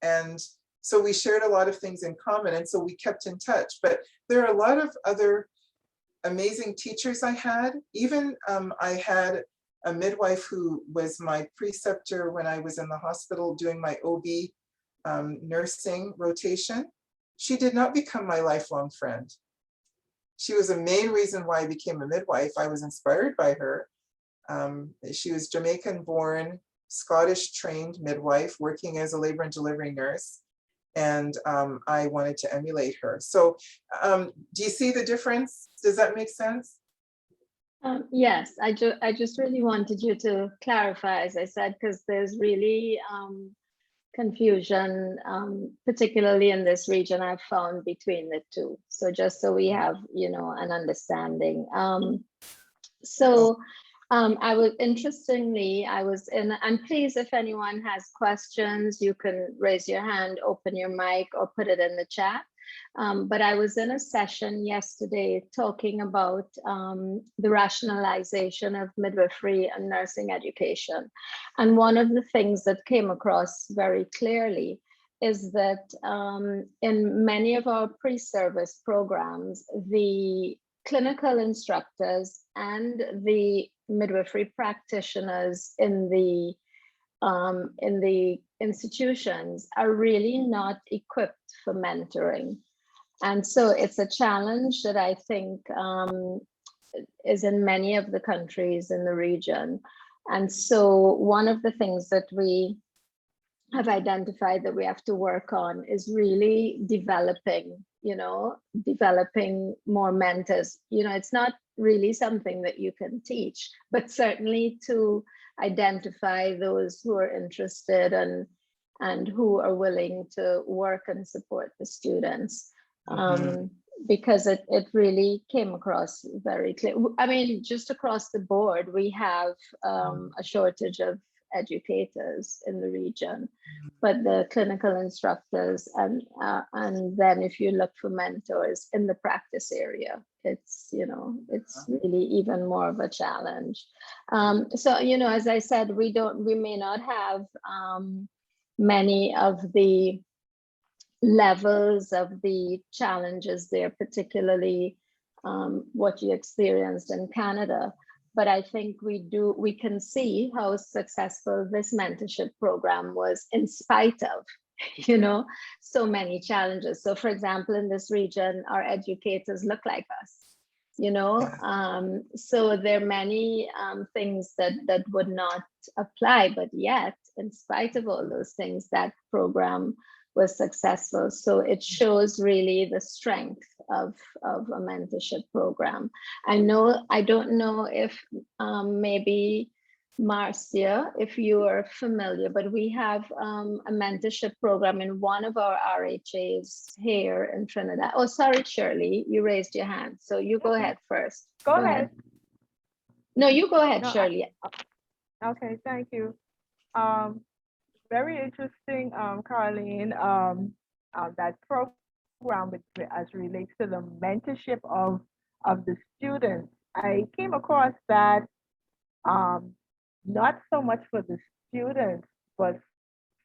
and so we shared a lot of things in common. And so we kept in touch. But there are a lot of other amazing teachers I had. Even I had a midwife who was my preceptor when I was in the hospital doing my OB nursing rotation. She did not become my lifelong friend. She was a main reason why I became a midwife. I was inspired by her. She was Jamaican-born, Scottish-trained midwife working as a labor and delivery nurse. And I wanted to emulate her. So do you see the difference? Does that make sense? Yes, I just really wanted you to clarify, as I said, because there's really confusion, particularly in this region, I've found between the two. So just so we have, you know, an understanding. Interestingly, I was in, and please, if anyone has questions, you can raise your hand, open your mic, or put it in the chat. But I was in a session yesterday talking about the rationalization of midwifery and nursing education. And one of the things that came across very clearly is that in many of our pre-service programs, the clinical instructors and the midwifery practitioners in the institutions are really not equipped for mentoring. And so it's a challenge that I think is in many of the countries in the region. And so one of the things that we have identified that we have to work on is really developing, developing more mentors. It's not really something that you can teach, but certainly to identify those who are interested and who are willing to work and support the students. Because it really came across very clear. I mean, just across the board, we have a shortage of educators in the region, but the clinical instructors and then if you look for mentors in the practice area, it's really even more of a challenge. So as I said, we may not have many of the levels of the challenges there, particularly what you experienced in Canada. But I think we can see how successful this mentorship program was in spite of, so many challenges. So for example, in this region, our educators look like us, so there are many things that would not apply, but yet, in spite of all those things, that program was successful. So it shows really the strength of a mentorship program. I don't know if maybe Marcia, if you are familiar, but we have a mentorship program in one of our RHAs here in Trinidad. Oh, sorry, Shirley, you raised your hand. So you go ahead first. Go ahead. No, you go ahead, Shirley. Okay, thank you. Very interesting, Carleen, that program as relates to the mentorship of the students. I came across that not so much for the students, but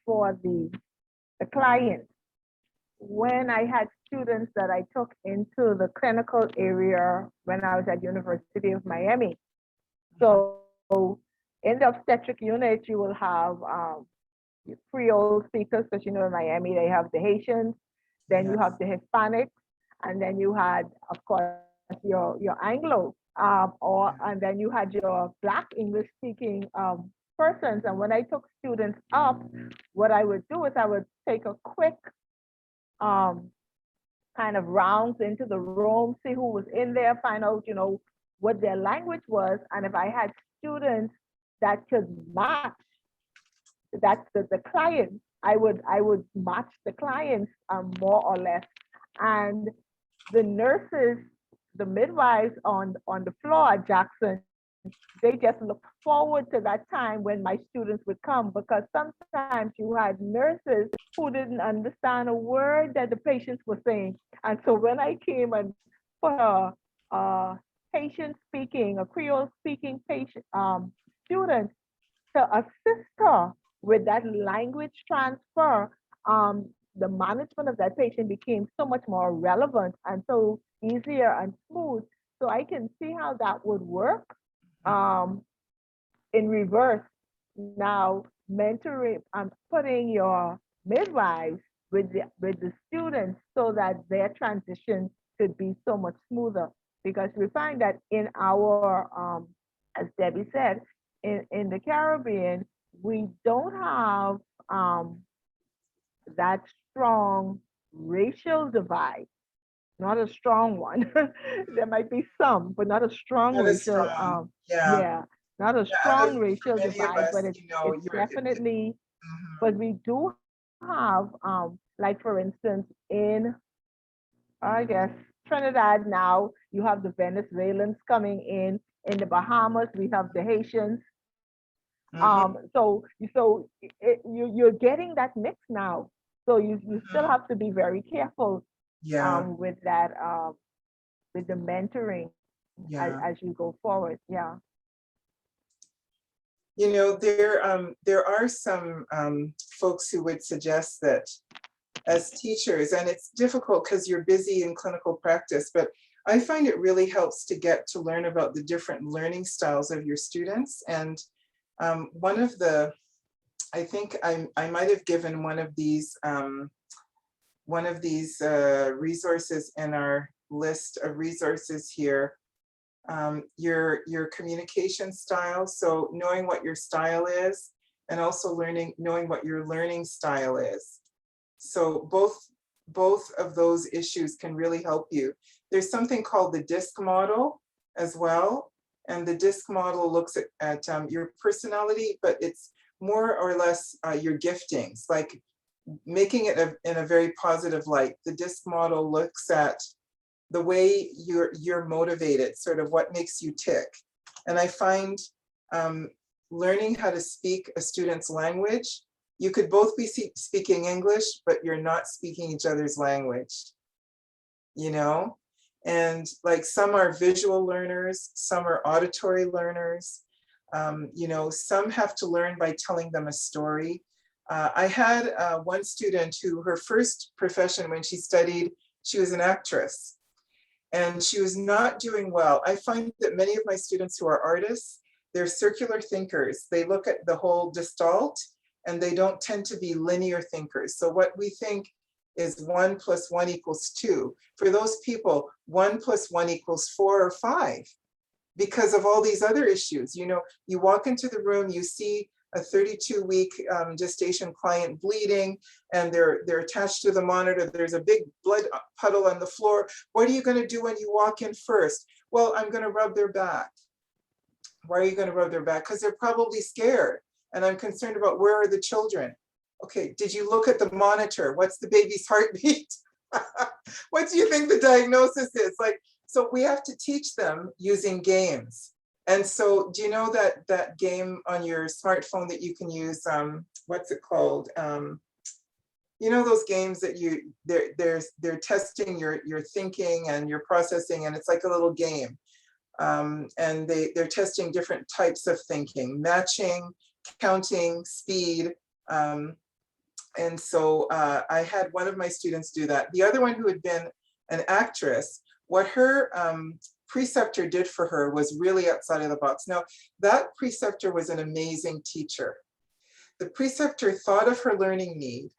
for the clients. When I had students that I took into the clinical area when I was at University of Miami. So in the obstetric unit, you will have Creole speakers, because in Miami they have the Haitians, then you have the Hispanics, and then you had, of course, your Anglo, and then you had your Black English speaking persons. And when I took students up, what I would do is I would take a quick um, kind of rounds into the room, see who was in there, find out, what their language was. And if I had students that could match, that's the client, I would match the clients more or less. And the nurses, the midwives on the floor at Jackson, they just look forward to that time when my students would come, because sometimes you had nurses who didn't understand a word that the patients were saying. And so when I came and put a Haitian speaking, a Creole speaking patient student to assist her with that language transfer, the management of that patient became so much more relevant and so easier and smooth. So I can see how that would work. In reverse, now mentoring and putting your midwives with the students so that their transition could be so much smoother. Because we find that in our, as Debbie said, in the Caribbean, we don't have that strong racial divide, not a strong one. There might be some, but not a strong Not as racial, strong. Yeah. yeah, not a Yeah. strong For racial many of divide, us, but it's definitely, mhm. but we do have, like for instance, in, I guess, Trinidad now, you have the Venezuelans coming in the Bahamas, we have the Haitians. Mhm. You're getting that mix now. So you still Mhm. have to be very careful Yeah. with that, with the mentoring Yeah. as you go forward. Yeah. There are some folks who would suggest that as teachers, and it's difficult because you're busy in clinical practice, but I find it really helps to get to learn about the different learning styles of your students. And I think I might have given one of these resources in our list of resources here. Your communication style. So knowing what your style is, and also knowing what your learning style is. So both of those issues can really help you. There's something called the DISC model as well. And the DISC model looks at your personality, but it's more or less your giftings, like making it in a very positive light. The DISC model looks at the way you're motivated, sort of what makes you tick. And I find learning how to speak a student's language, you could both be speaking English, but you're not speaking each other's language, And like some are visual learners, some are auditory learners. Some have to learn by telling them a story. I had one student who her first profession when she studied, she was an actress. And she was not doing well. I find that many of my students who are artists, they're circular thinkers. They look at the whole gestalt and they don't tend to be linear thinkers. So what we think is 1 + 1 = 2. For those people, 1 + 1 = 4 or 5 because of all these other issues. You walk into the room, you see a 32-week gestation client bleeding, and they're attached to the monitor. There's a big blood puddle on the floor. What are you going to do when you walk in first? Well, I'm going to rub their back. Why are you going to rub their back? Because they're probably scared, and I'm concerned about where are the children. Okay, did you look at the monitor? What's the baby's heartbeat? What do you think the diagnosis is? So we have to teach them using games. And so do you know that game on your smartphone that you can use, what's it called? Those games that they're testing your thinking and your processing, and it's like a little game. And they're testing different types of thinking, matching, counting, speed. And so I had one of my students do that. The other one who had been an actress, what her preceptor did for her was really outside of the box. Now, that preceptor was an amazing teacher. The preceptor thought of her learning need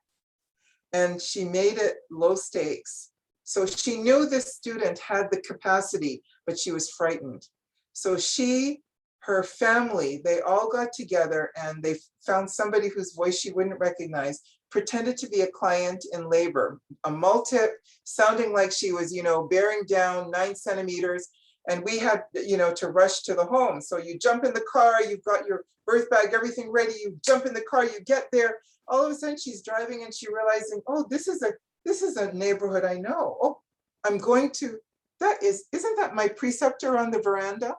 and she made it low stakes. So she knew this student had the capacity, but she was frightened. So she, her family, they all got together and they found somebody whose voice she wouldn't recognize, pretended to be a client in labor, a multip, sounding like she was, bearing down 9 centimeters. And we had, to rush to the home. So you jump in the car, you've got your birth bag, everything ready, you jump in the car, you get there. All of a sudden she's driving and she realizing, oh, this is a neighborhood I know. Oh, I'm going to, isn't that my preceptor on the veranda?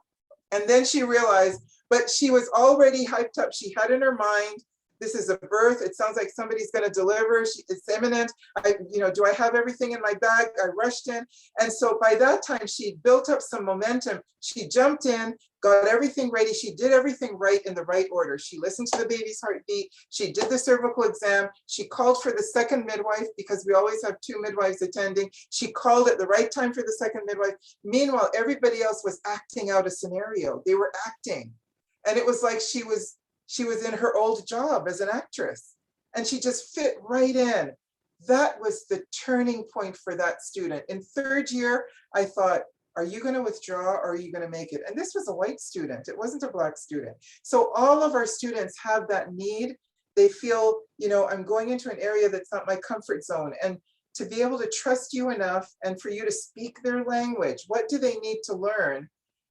And then she realized, but she was already hyped up. She had in her mind, this is a birth. It sounds like somebody's going to deliver. It's imminent. Do I have everything in my bag? I rushed in. And so by that time, she built up some momentum. She jumped in, got everything ready. She did everything right in the right order. She listened to the baby's heartbeat. She did the cervical exam. She called for the second midwife because we always have 2 midwives attending. She called at the right time for the second midwife. Meanwhile, everybody else was acting out a scenario. They were acting. And it was like she was in her old job as an actress, and she just fit right in. That was the turning point for that student. In 3rd year, I thought, are you going to withdraw or are you going to make it? And this was a white student. It wasn't a Black student. So all of our students have that need. They feel, I'm going into an area that's not my comfort zone. And to be able to trust you enough and for you to speak their language, what do they need to learn?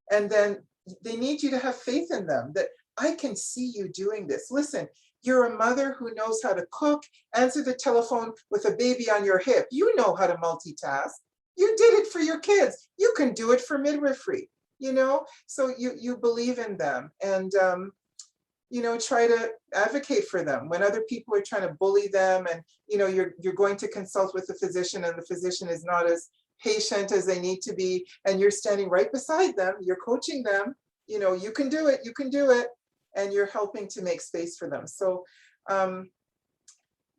And then they need you to have faith in them that I can see you doing this. Listen, you're a mother who knows how to cook, answer the telephone with a baby on your hip. You know how to multitask. You did it for your kids. You can do it for midwifery, So you believe in them and, try to advocate for them when other people are trying to bully them and, you're going to consult with the physician and the physician is not as patient as they need to be. And you're standing right beside them. You're coaching them. You can do it. You can do it. And you're helping to make space for them. So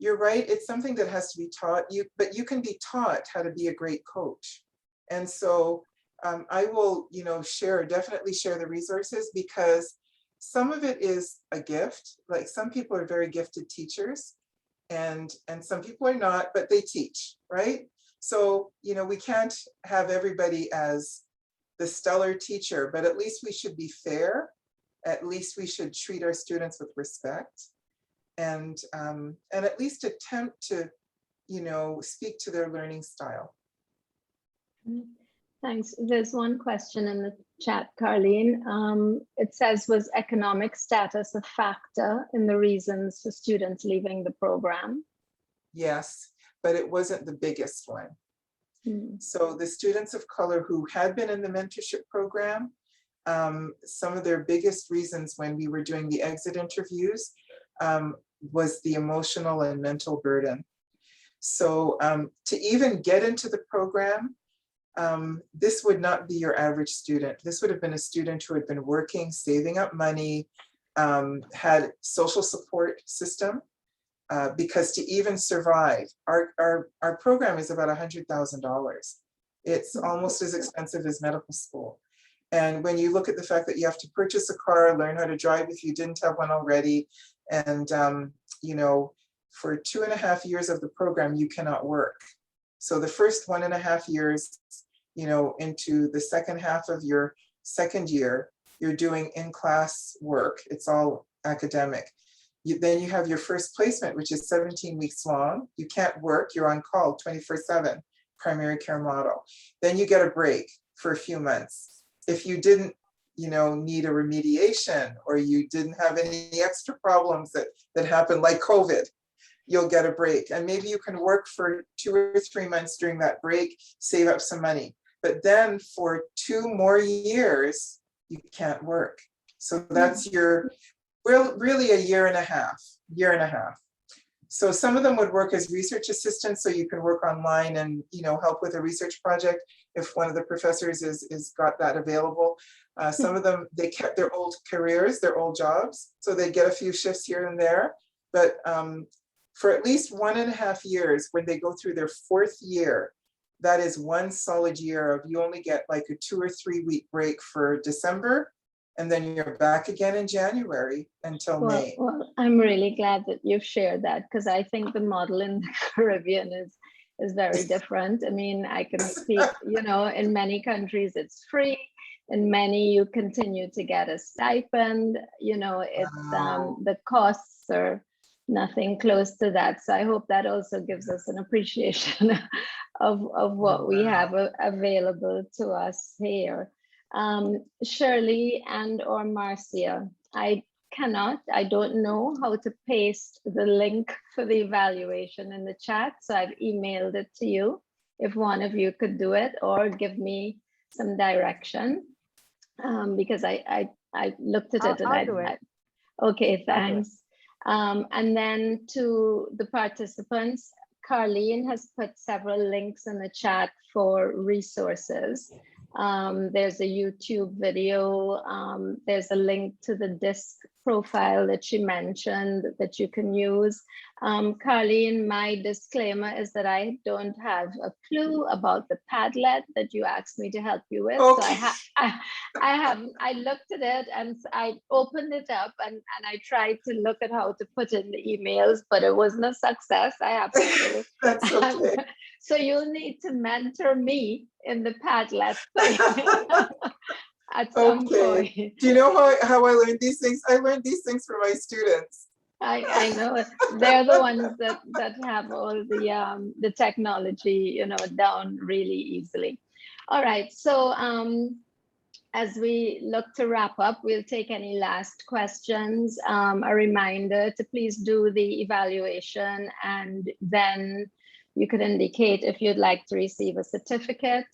you're right. It's something that has to be taught. But you can be taught how to be a great coach. And so I will, definitely share the resources because some of it is a gift. Like some people are very gifted teachers and some people are not, but they teach, right? So, we can't have everybody as the stellar teacher, but at least we should be fair. At least we should treat our students with respect and at least attempt to, speak to their learning style. Thanks. There's one question in the chat, Carleen. It says, was economic status a factor in the reasons for students leaving the program? Yes, but it wasn't the biggest one. So the students of color who had been in the mentorship program, some of their biggest reasons when we were doing the exit interviews was the emotional and mental burden. So to even get into the program, this would not be your average student. This would have been a student who had been working, saving up money, had social support system, because to even survive, our program is about $100,000. It's almost as expensive as medical school. And when you look at the fact that you have to purchase a car, learn how to drive if you didn't have one already, and for 2.5 years of the program, you cannot work. So the first 1.5 years, into the second half of your second year, you're doing in-class work. It's all academic. Then you have your first placement, which is 17 weeks long. You can't work, you're on call 24/7, primary care model. Then you get a break for a few months. If you didn't, need a remediation or you didn't have any extra problems that happened like COVID, you'll get a break. And maybe you can work for 2 or 3 months during that break, save up some money. But then for 2 more years, you can't work. So that's your really a year and a half. So some of them would work as research assistants, so you can work online and help with a research project if one of the professors is got that available. Some of them, they kept their old careers, their old jobs, so they get a few shifts here and there. But for at least 1.5 years, when they go through their 4th year, that is one solid year of you only get like a 2 or 3 week break for December. And then you're back again in January until May. Well, I'm really glad that you've shared that because I think the model in the Caribbean is very different. I mean, I can speak, you know, in many countries it's free. In many, you continue to get a stipend. You know, it's Wow. the costs are nothing close to that. So I hope that also gives us an appreciation of what we have available to us here. Shirley and or Marcia, I don't know how to paste the link for the evaluation in the chat. So I've emailed it to you. If one of you could do it or give me some direction, because I looked at it and I'll do it. Okay, I'll do it. thanks. And then to the participants, Carleen has put several links in the chat for resources. There's a YouTube video. There's a link to the DISC profile that she mentioned that you can use. Carleen, my disclaimer is that I don't have a clue about the Padlet that you asked me to help you with. Okay. So I looked at it and I opened it up and I tried to look at how to put in the emails, but it wasn't a success, I have to say. That's okay. So you'll need to mentor me in the Padlet at some point. Do you know how I learned these things? I learned these things from my students. I know it. They're the ones that have all the technology, you know, down really easily. All right, so as we look to wrap up, we'll take any last questions. A reminder to please do the evaluation, and then you could indicate if you'd like to receive a certificate.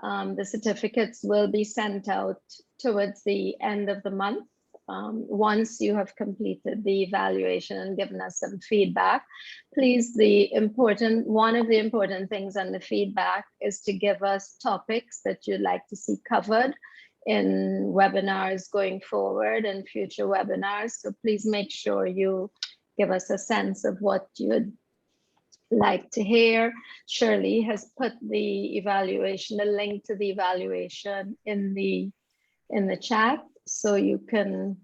The certificates will be sent out towards the end of the month. Once you have completed the evaluation and given us some feedback, please, one of the important things on the feedback is to give us topics that you'd like to see covered in webinars going forward and future webinars. So please make sure you give us a sense of what you'd like to hear. Shirley has put the evaluation, the link to the evaluation in the chat, so you can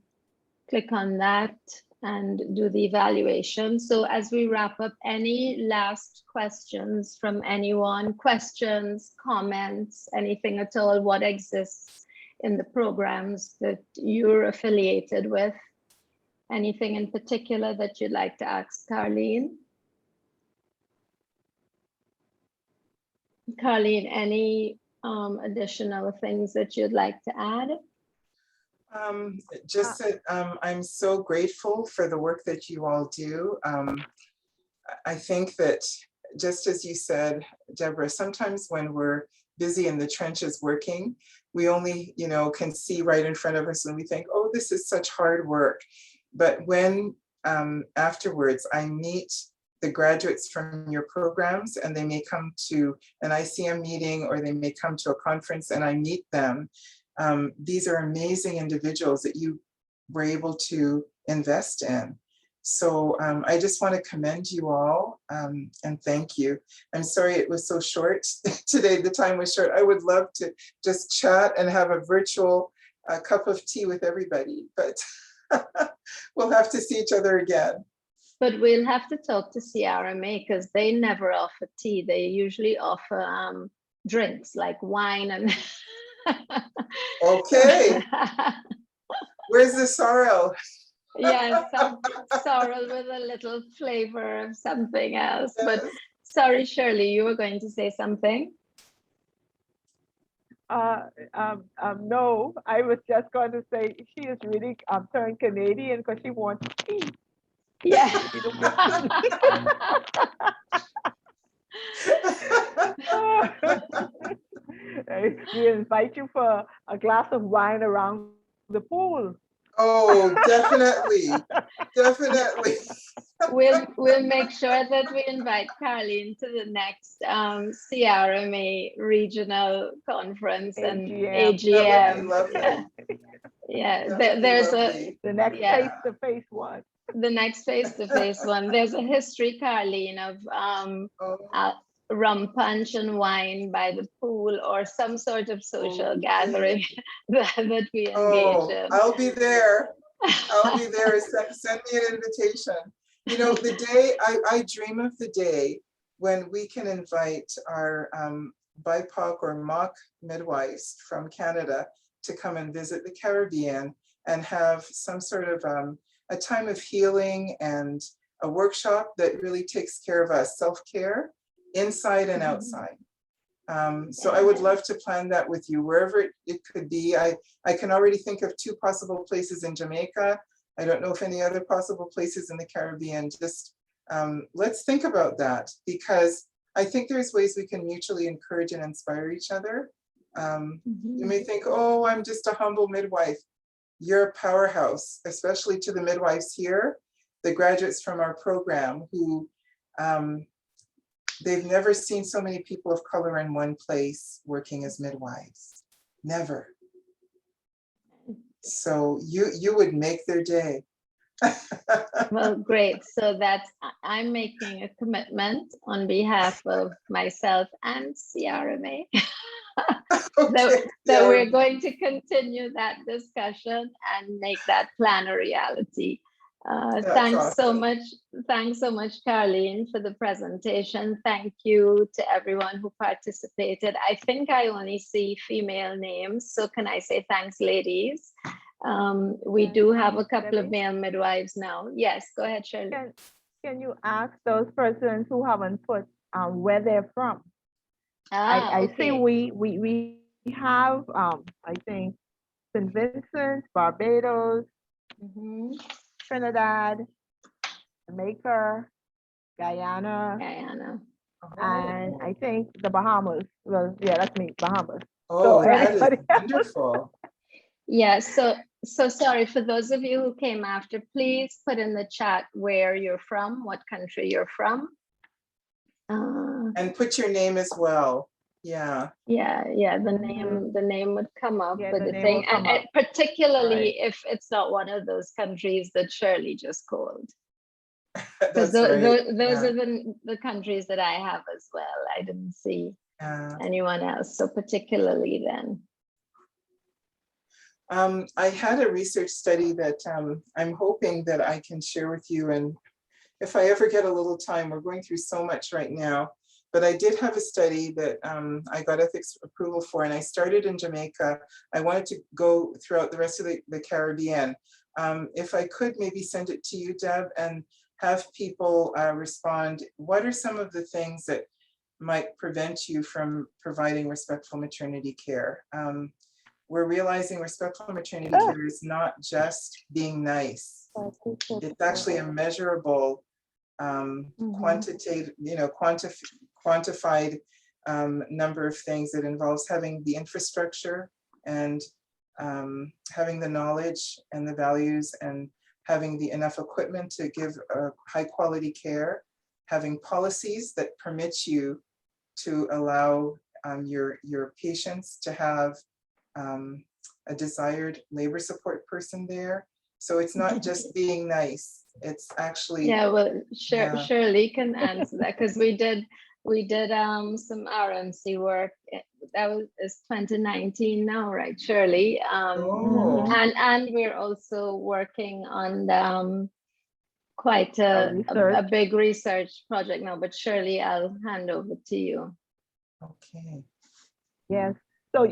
click on that and do the evaluation. So as we wrap up, any last questions from anyone? Questions, comments, anything at all? What exists in the programs that you're affiliated with? Anything in particular that you'd like to ask Carleen? Carleen, any additional things that you'd like to add? Just that I'm so grateful for the work that you all do. I think that, just as you said, Deborah, sometimes when we're busy in the trenches working, we only, you know, can see right in front of us and we think, oh, this is such hard work. But when afterwards I meet the graduates from your programs and they may come to an ICM meeting or they may come to a conference and I meet them, these are amazing individuals that you were able to invest in. So I just want to commend you all and thank you. I'm sorry it was so short today, the time was short. I would love to just chat and have a virtual cup of tea with everybody, but we'll have to see each other again. But we'll have to talk to CRMA because they never offer tea. They usually offer drinks like wine and Okay. Where's the sorrel? Yeah, some sorrel with a little flavor of something else. Yes. But sorry, Shirley, you were going to say something? No, I was just going to say she is really turned Canadian because she wants tea. Yeah. We invite you for a glass of wine around the pool. Oh, definitely, definitely. We'll make sure that we invite Carleen to the next CRMA regional conference and AGM. Yeah, there's the next face-to-face one. The next face-to-face one. There's a history, Carleen, of rum punch and wine by the pool or some sort of social gathering that we engage in. I'll be there. I'll be there. Send me an invitation. You know, the day, I dream of the day when we can invite our BIPOC or mock midwives from Canada to come and visit the Caribbean and have some sort of a time of healing and a workshop that really takes care of us, self-care, inside and outside. So I would love to plan that with you, wherever it could be. I can already think of 2 possible places in Jamaica. I don't know if any other possible places in the Caribbean. Just let's think about that, because I think there's ways we can mutually encourage and inspire each other. You may think, oh, I'm just a humble midwife. You're a powerhouse, especially to the midwives here, the graduates from our program who they've never seen so many people of color in one place working as midwives. Never. So you would make their day. Well, great. So I'm making a commitment on behalf of myself and CRMA Okay, that yeah. we're going to continue that discussion and make that plan a reality. Thanks so awesome. much. Thanks so much, Carleen, for the presentation. Thank you to everyone who participated. I think I only see female names, so can I say thanks, ladies? We do have a couple of male midwives now. Yes, go ahead, Shirley. Can you ask those persons who haven't put where they're from? I see we have I think St. Vincent, Barbados, Trinidad, Jamaica, Guyana, and I think the Bahamas. Well, yeah, that's me, Bahamas. Oh, So that is anybody else? wonderful. Yeah, so sorry for those of you who came after, please put in the chat where you're from, what country you're from. And put your name as well. Yeah. Yeah, the name would come up, Yeah, but the the name thing, will come and up. particularly if it's not one of those countries that Shirley just called. Because That's right. those Yeah. are the countries that I have as well. I didn't see Yeah. anyone else, so particularly then. I had a research study that I'm hoping that I can share with you, and if I ever get a little time, we're going through so much right now, but I did have a study that I got ethics approval for, and I started in Jamaica. I wanted to go throughout the rest of the Caribbean. If I could maybe send it to you, Deb, and have people respond, what are some of the things that might prevent you from providing respectful maternity care? We're realizing respectful maternity care is not just being nice. It's actually a measurable, quantitative, quantified number of things that involves having the infrastructure and having the knowledge and the values and having the enough equipment to give high quality care, having policies that permit you to allow your patients to have a desired labor support person there. So it's not just being nice, it's actually. Yeah, well, Shirley can answer that, because we did some RMC work. That was 2019 now, right, Shirley? And we're also working on quite a big research project now, but Shirley, I'll hand over to you. Okay. Yes, so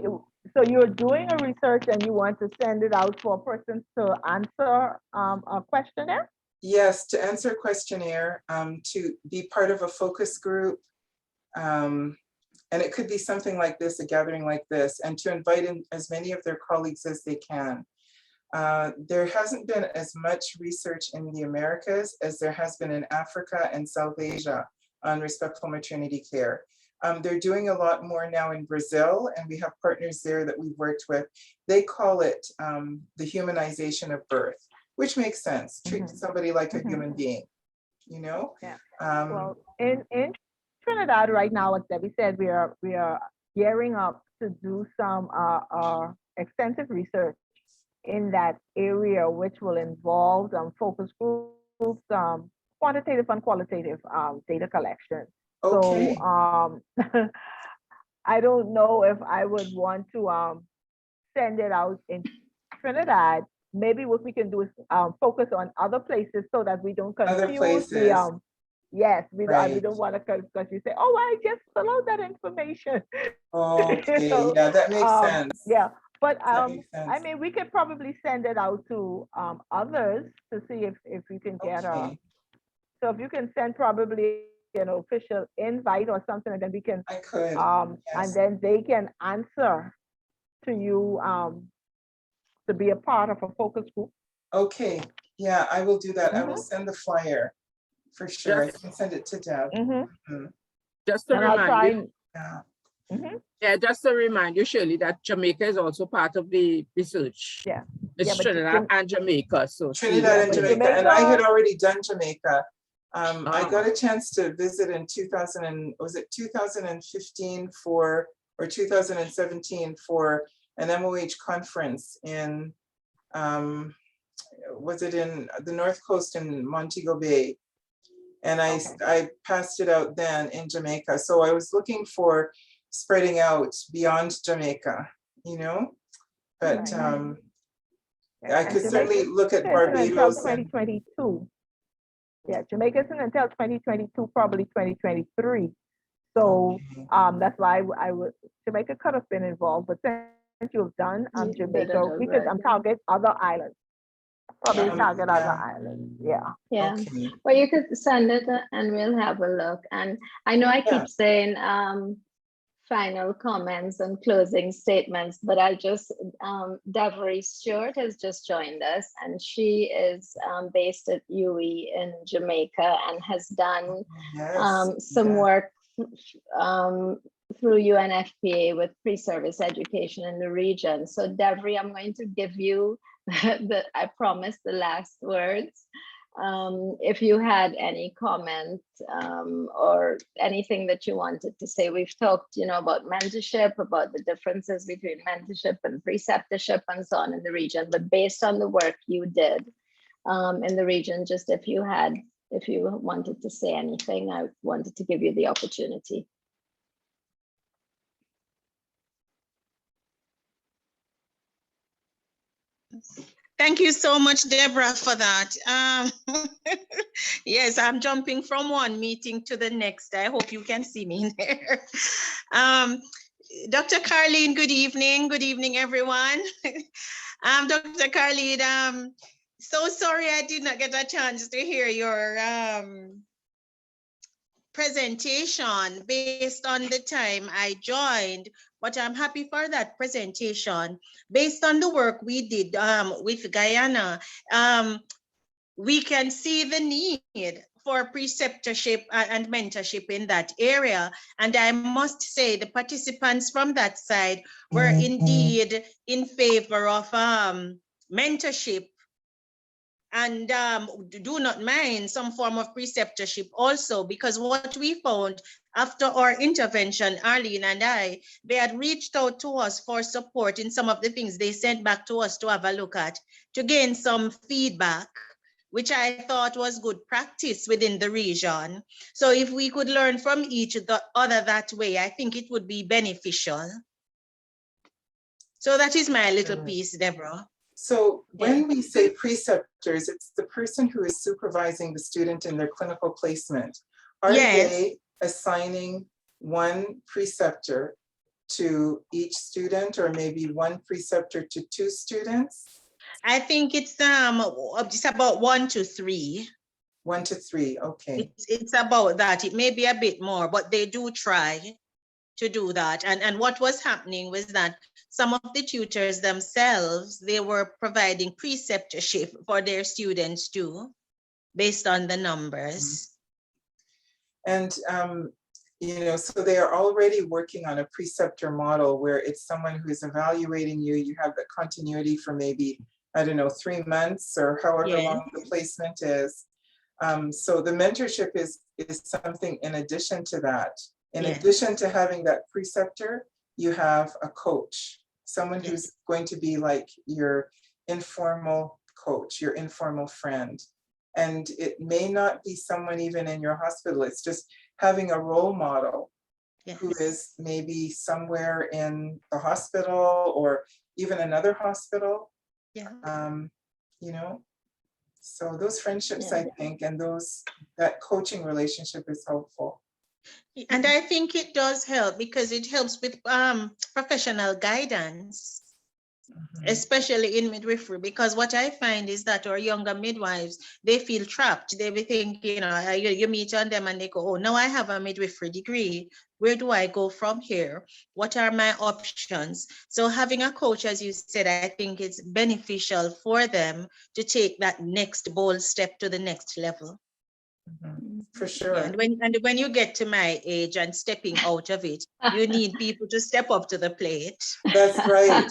you're doing a research and you want to send it out for persons to answer a questionnaire? Yes, to answer a questionnaire, to be part of a focus group. And it could be something like this, a gathering like this, and to invite in as many of their colleagues as they can. There hasn't been as much research in the Americas as there has been in Africa and South Asia on respectful maternity care. They're doing a lot more now in Brazil, and we have partners there that we've worked with. They call it the humanization of birth, which makes sense. Treat somebody like a human being, you know? Yeah. Well, in Trinidad right now, as Debbie said, we are gearing up to do some extensive research in that area, which will involve focus groups, quantitative and qualitative data collection. Okay. So I don't know if I would want to send it out in Trinidad. Maybe what we can do is focus on other places so that we don't confuse Yes, we Right. don't want to, because you say, oh, I just fill out that information. You Okay, know, yeah, that makes sense. yeah, but That makes I sense. mean, we could probably send it out to others to see if you can get a. Okay, So if you can send probably an official invite or something, and then we can I could, and yes. then they can answer to you to be a part of a focus group. Okay, yeah, I will do that. I will Mhm. send the flyer for sure. I Just, can send it to Deb. Mhm. Mhm, just to And I'll remind try you, and. yeah. Mhm. yeah, just to remind you, Shirley, that Jamaica is also part of the research. Yeah. It's Yeah, but Trinidad and Jamaica, so see, Trinidad Yeah, and but Jamaica, and I had Jamaica. already done Jamaica. I Ah. got a chance to visit in 2015 for, or 2017 for an MOH conference in, was it in the North Coast in Montego Bay? And Okay. I passed it out then in Jamaica. So I was looking for spreading out beyond Jamaica, you know? But Right. I And could Jamaica certainly look at isn't until Barbados and, 2022. Yeah, Jamaica isn't until 2022, probably 2023. So okay. that's why I would Jamaica could have been involved, but since you've done You did it Jamaica, we could already. target other islands. Probably target other Yeah, islands. Yeah. Yeah, okay, well, you could send it and we'll have a look. And I know I yeah, keep saying final comments and closing statements, but I just, Devery Stewart has just joined us, and she is based at UE in Jamaica and has done yes, some yeah. work through UNFPA with pre-service education in the region. So Devery, I'm going to give you I promise the last words. If you had any comment or anything that you wanted to say. We've talked, about mentorship, about the differences between mentorship and preceptorship and so on in the region, but based on the work you did in the region, just if you wanted to say anything, I wanted to give you the opportunity. Thank you so much, Deborah, for that. Yes, I'm jumping from one meeting to the next. I hope you can see me there. Dr. Carleen, good evening. Good evening, everyone. Dr. Carleen, so sorry I did not get a chance to hear your presentation based on the time I joined, but I'm happy for that presentation. Based on the work we did with Guyana, we can see the need for preceptorship and mentorship in that area. And I must say the participants from that side were indeed in favor of mentorship and do not mind some form of preceptorship also, because what we found after our intervention, Arlene and I, they had reached out to us for support in some of the things they sent back to us to have a look at, to gain some feedback, which I thought was good practice within the region. So if we could learn from each other that way, I think it would be beneficial. So that is my little piece, Deborah. So when we say preceptors, it's the person who is supervising the student in their clinical placement. Are they assigning one preceptor to each student, or maybe one preceptor to two students? I think it's about 1 to 3. 1 to 3, okay. It's about that. It may be a bit more, but they do try to do that. And what was happening was that some of the tutors themselves, they were providing preceptorship for their students too, based on the numbers. And so they are already working on a preceptor model where it's someone who is evaluating you. You have the continuity for maybe, I don't know, 3 months or however long the placement is. So the mentorship is something in addition to that. In addition to having that preceptor, you have a coach, someone who's going to be like your informal coach, your informal friend. And it may not be someone even in your hospital. It's just having a role model who is maybe somewhere in the hospital or even another hospital. So those friendships, Yeah. I think, and that coaching relationship is helpful. And I think it does help because it helps with professional guidance, Mhm. especially in midwifery, because what I find is that our younger midwives, they feel trapped. They be thinking, you meet on them and they go, oh, now I have a midwifery degree. Where do I go from here? What are my options? So having a coach, as you said, I think it's beneficial for them to take that next bold step to the next level. Mhm. For Yeah, sure. and when you get to my age and stepping out of it, you need people to step up to the plate. That's right.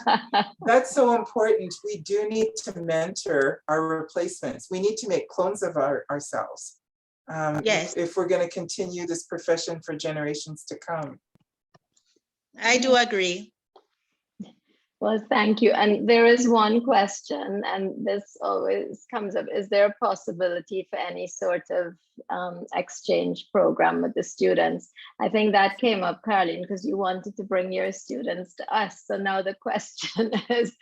That's so important. We do need to mentor our replacements. We need to make clones of ourselves. Yes. If we're going to continue this profession for generations to come. I do agree. Well, thank you. And there is one question, and this always comes up. Is there a possibility for any sort of exchange program with the students? I think that came up, Caroline, because you wanted to bring your students to us. So now the question is,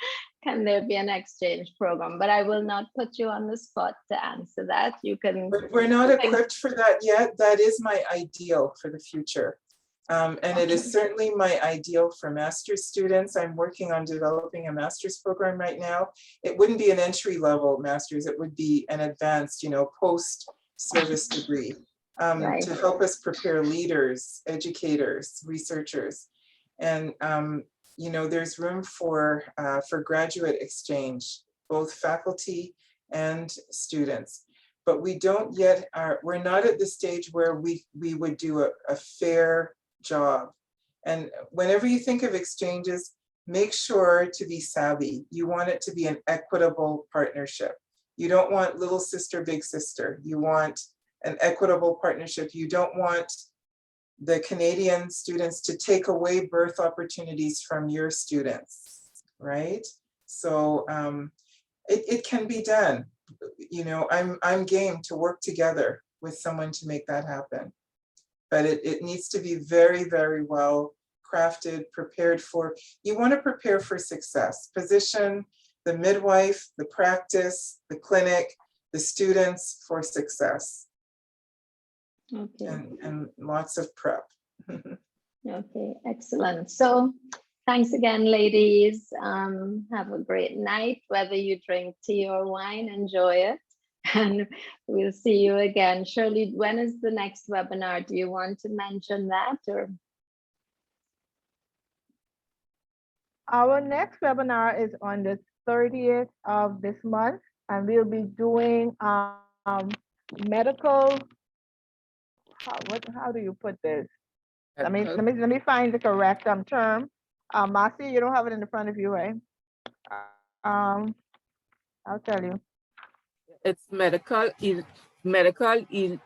can there be an exchange program? But I will not put you on the spot to answer that. You can. We're not equipped for that yet. That is my ideal for the future. And it is certainly my ideal for master's students. I'm working on developing a master's program right now. It wouldn't be an entry-level master's, it would be an advanced, post-service degree Right. to help us prepare leaders, educators, researchers. And, there's room for graduate exchange, both faculty and students. But we don't yet, we're not at the stage where we would do a fair job. And whenever you think of exchanges, make sure to be savvy. You want it to be an equitable partnership. You don't want little sister, big sister. You want an equitable partnership. You don't want the Canadian students to take away birth opportunities from your students, right? So it can be done. I'm game to work together with someone to make that happen. But it needs to be very, very well crafted, prepared for. You want to prepare for success. Position the midwife, the practice, the clinic, the students for success. Okay. And lots of prep. Okay, excellent. So thanks again, ladies. Have a great night. Whether you drink tea or wine, enjoy it. And we'll see you again. Shirley, when is the next webinar? Do you want to mention that, or? Our next webinar is on the 30th of this month, and we'll be doing medical. How do you put this? Let me find the correct term. Marcy, you don't have it in the front of you, right? I'll tell you. It's medical eligibility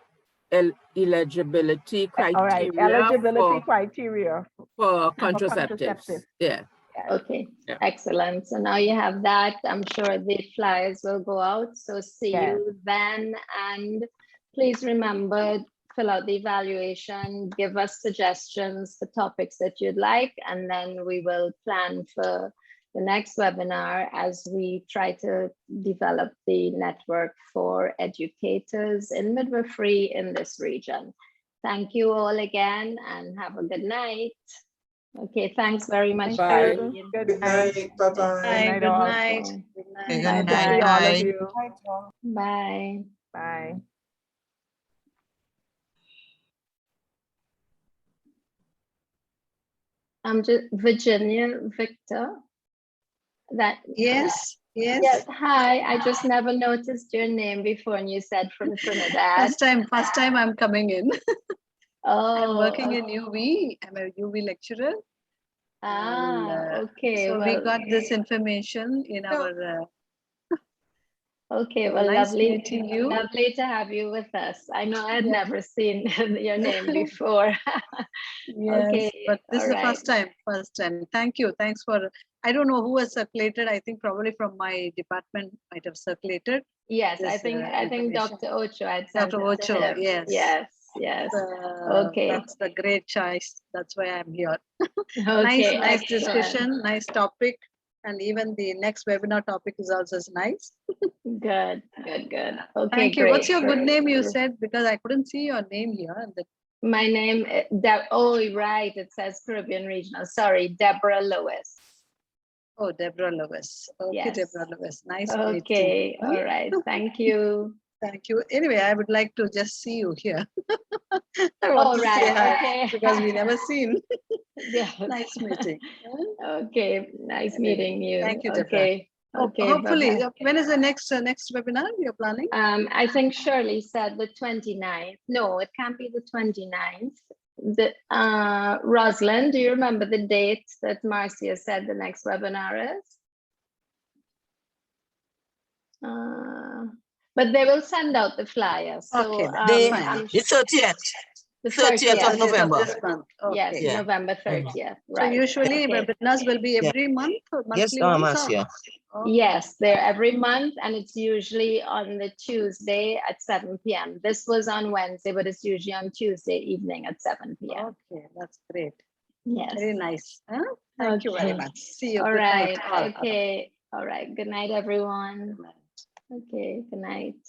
criteria. All right, eligibility criteria for contraceptives. Yeah. Okay, Yeah. Excellent. So now you have that. I'm sure the flyers will go out. So see you then. And please remember, fill out the evaluation, give us suggestions for topics that you'd like, and then we will plan for the next webinar as we try to develop the network for educators in midwifery in this region. Thank you all again and have a good night. Okay, thanks very much. Bye. Good night. Bye-bye. Good night. Good Nice to night. see all of you. Bye. Bye. I'm just Virginia Victor. Yes. Yes. Hi. I just never noticed your name before, and you said from Trinidad. First time I'm coming in. I'm Oh, working in UV. I'm a UV lecturer. Okay. So we got this information in our. Okay, well, nice lovely meeting you. Lovely to have you with us. I know I'd never seen your name before. Yes, Okay, but this is the all first time. Thank you. Thanks for. I don't know who has circulated. I think probably from my department might have circulated. Yes, I this, think Dr. Ocho had sent Dr. it to Ocho, him. yes. Yes. Okay. That's the great choice. That's why I'm here. Okay, Nice excellent. discussion, nice topic. And even the next webinar topic is also nice. Good. Okay, Thank you. great. What's your good great. name you said? Because I couldn't see your name here. And My name, oh, right, it says Caribbean Regional. Sorry, Deborah Lewis. oh, Deborah Lewis. Okay, Yes. Deborah Lewis. Nice to meet you. Okay, Huh? all right. Thank you. Thank you. Anyway, I would like to just see you here. I want All to right, say hi okay. because we never seen. Yes. Nice meeting. Okay, nice Anyway, meeting you. thank you, Deborah. Okay, okay. Hopefully, bye-bye. when is the next webinar you're planning? I think Shirley said the 29th. No, it can't be the 29th. Rosalind, do you remember the date that Marcia said the next webinar is? But they will send out the flyer. So Okay, that's fine. I'm The 30th. the 30th of 30th. November. This month. Yes, Okay. Yeah. November Mhm. 30th. So Right. usually okay. webinars will be Yeah. every month or Yes, monthly once? Marcia. Okay. Yes, they're every month and it's usually on the Tuesday at 7 p.m. This was on Wednesday, but it's usually on Tuesday evening at 7 p.m. Okay, that's great. Yes. Very nice. Huh? Thank you very Okay. much. See you. All Good night. right. all. Okay. All right. Good night, everyone. Good night. Okay. Good night.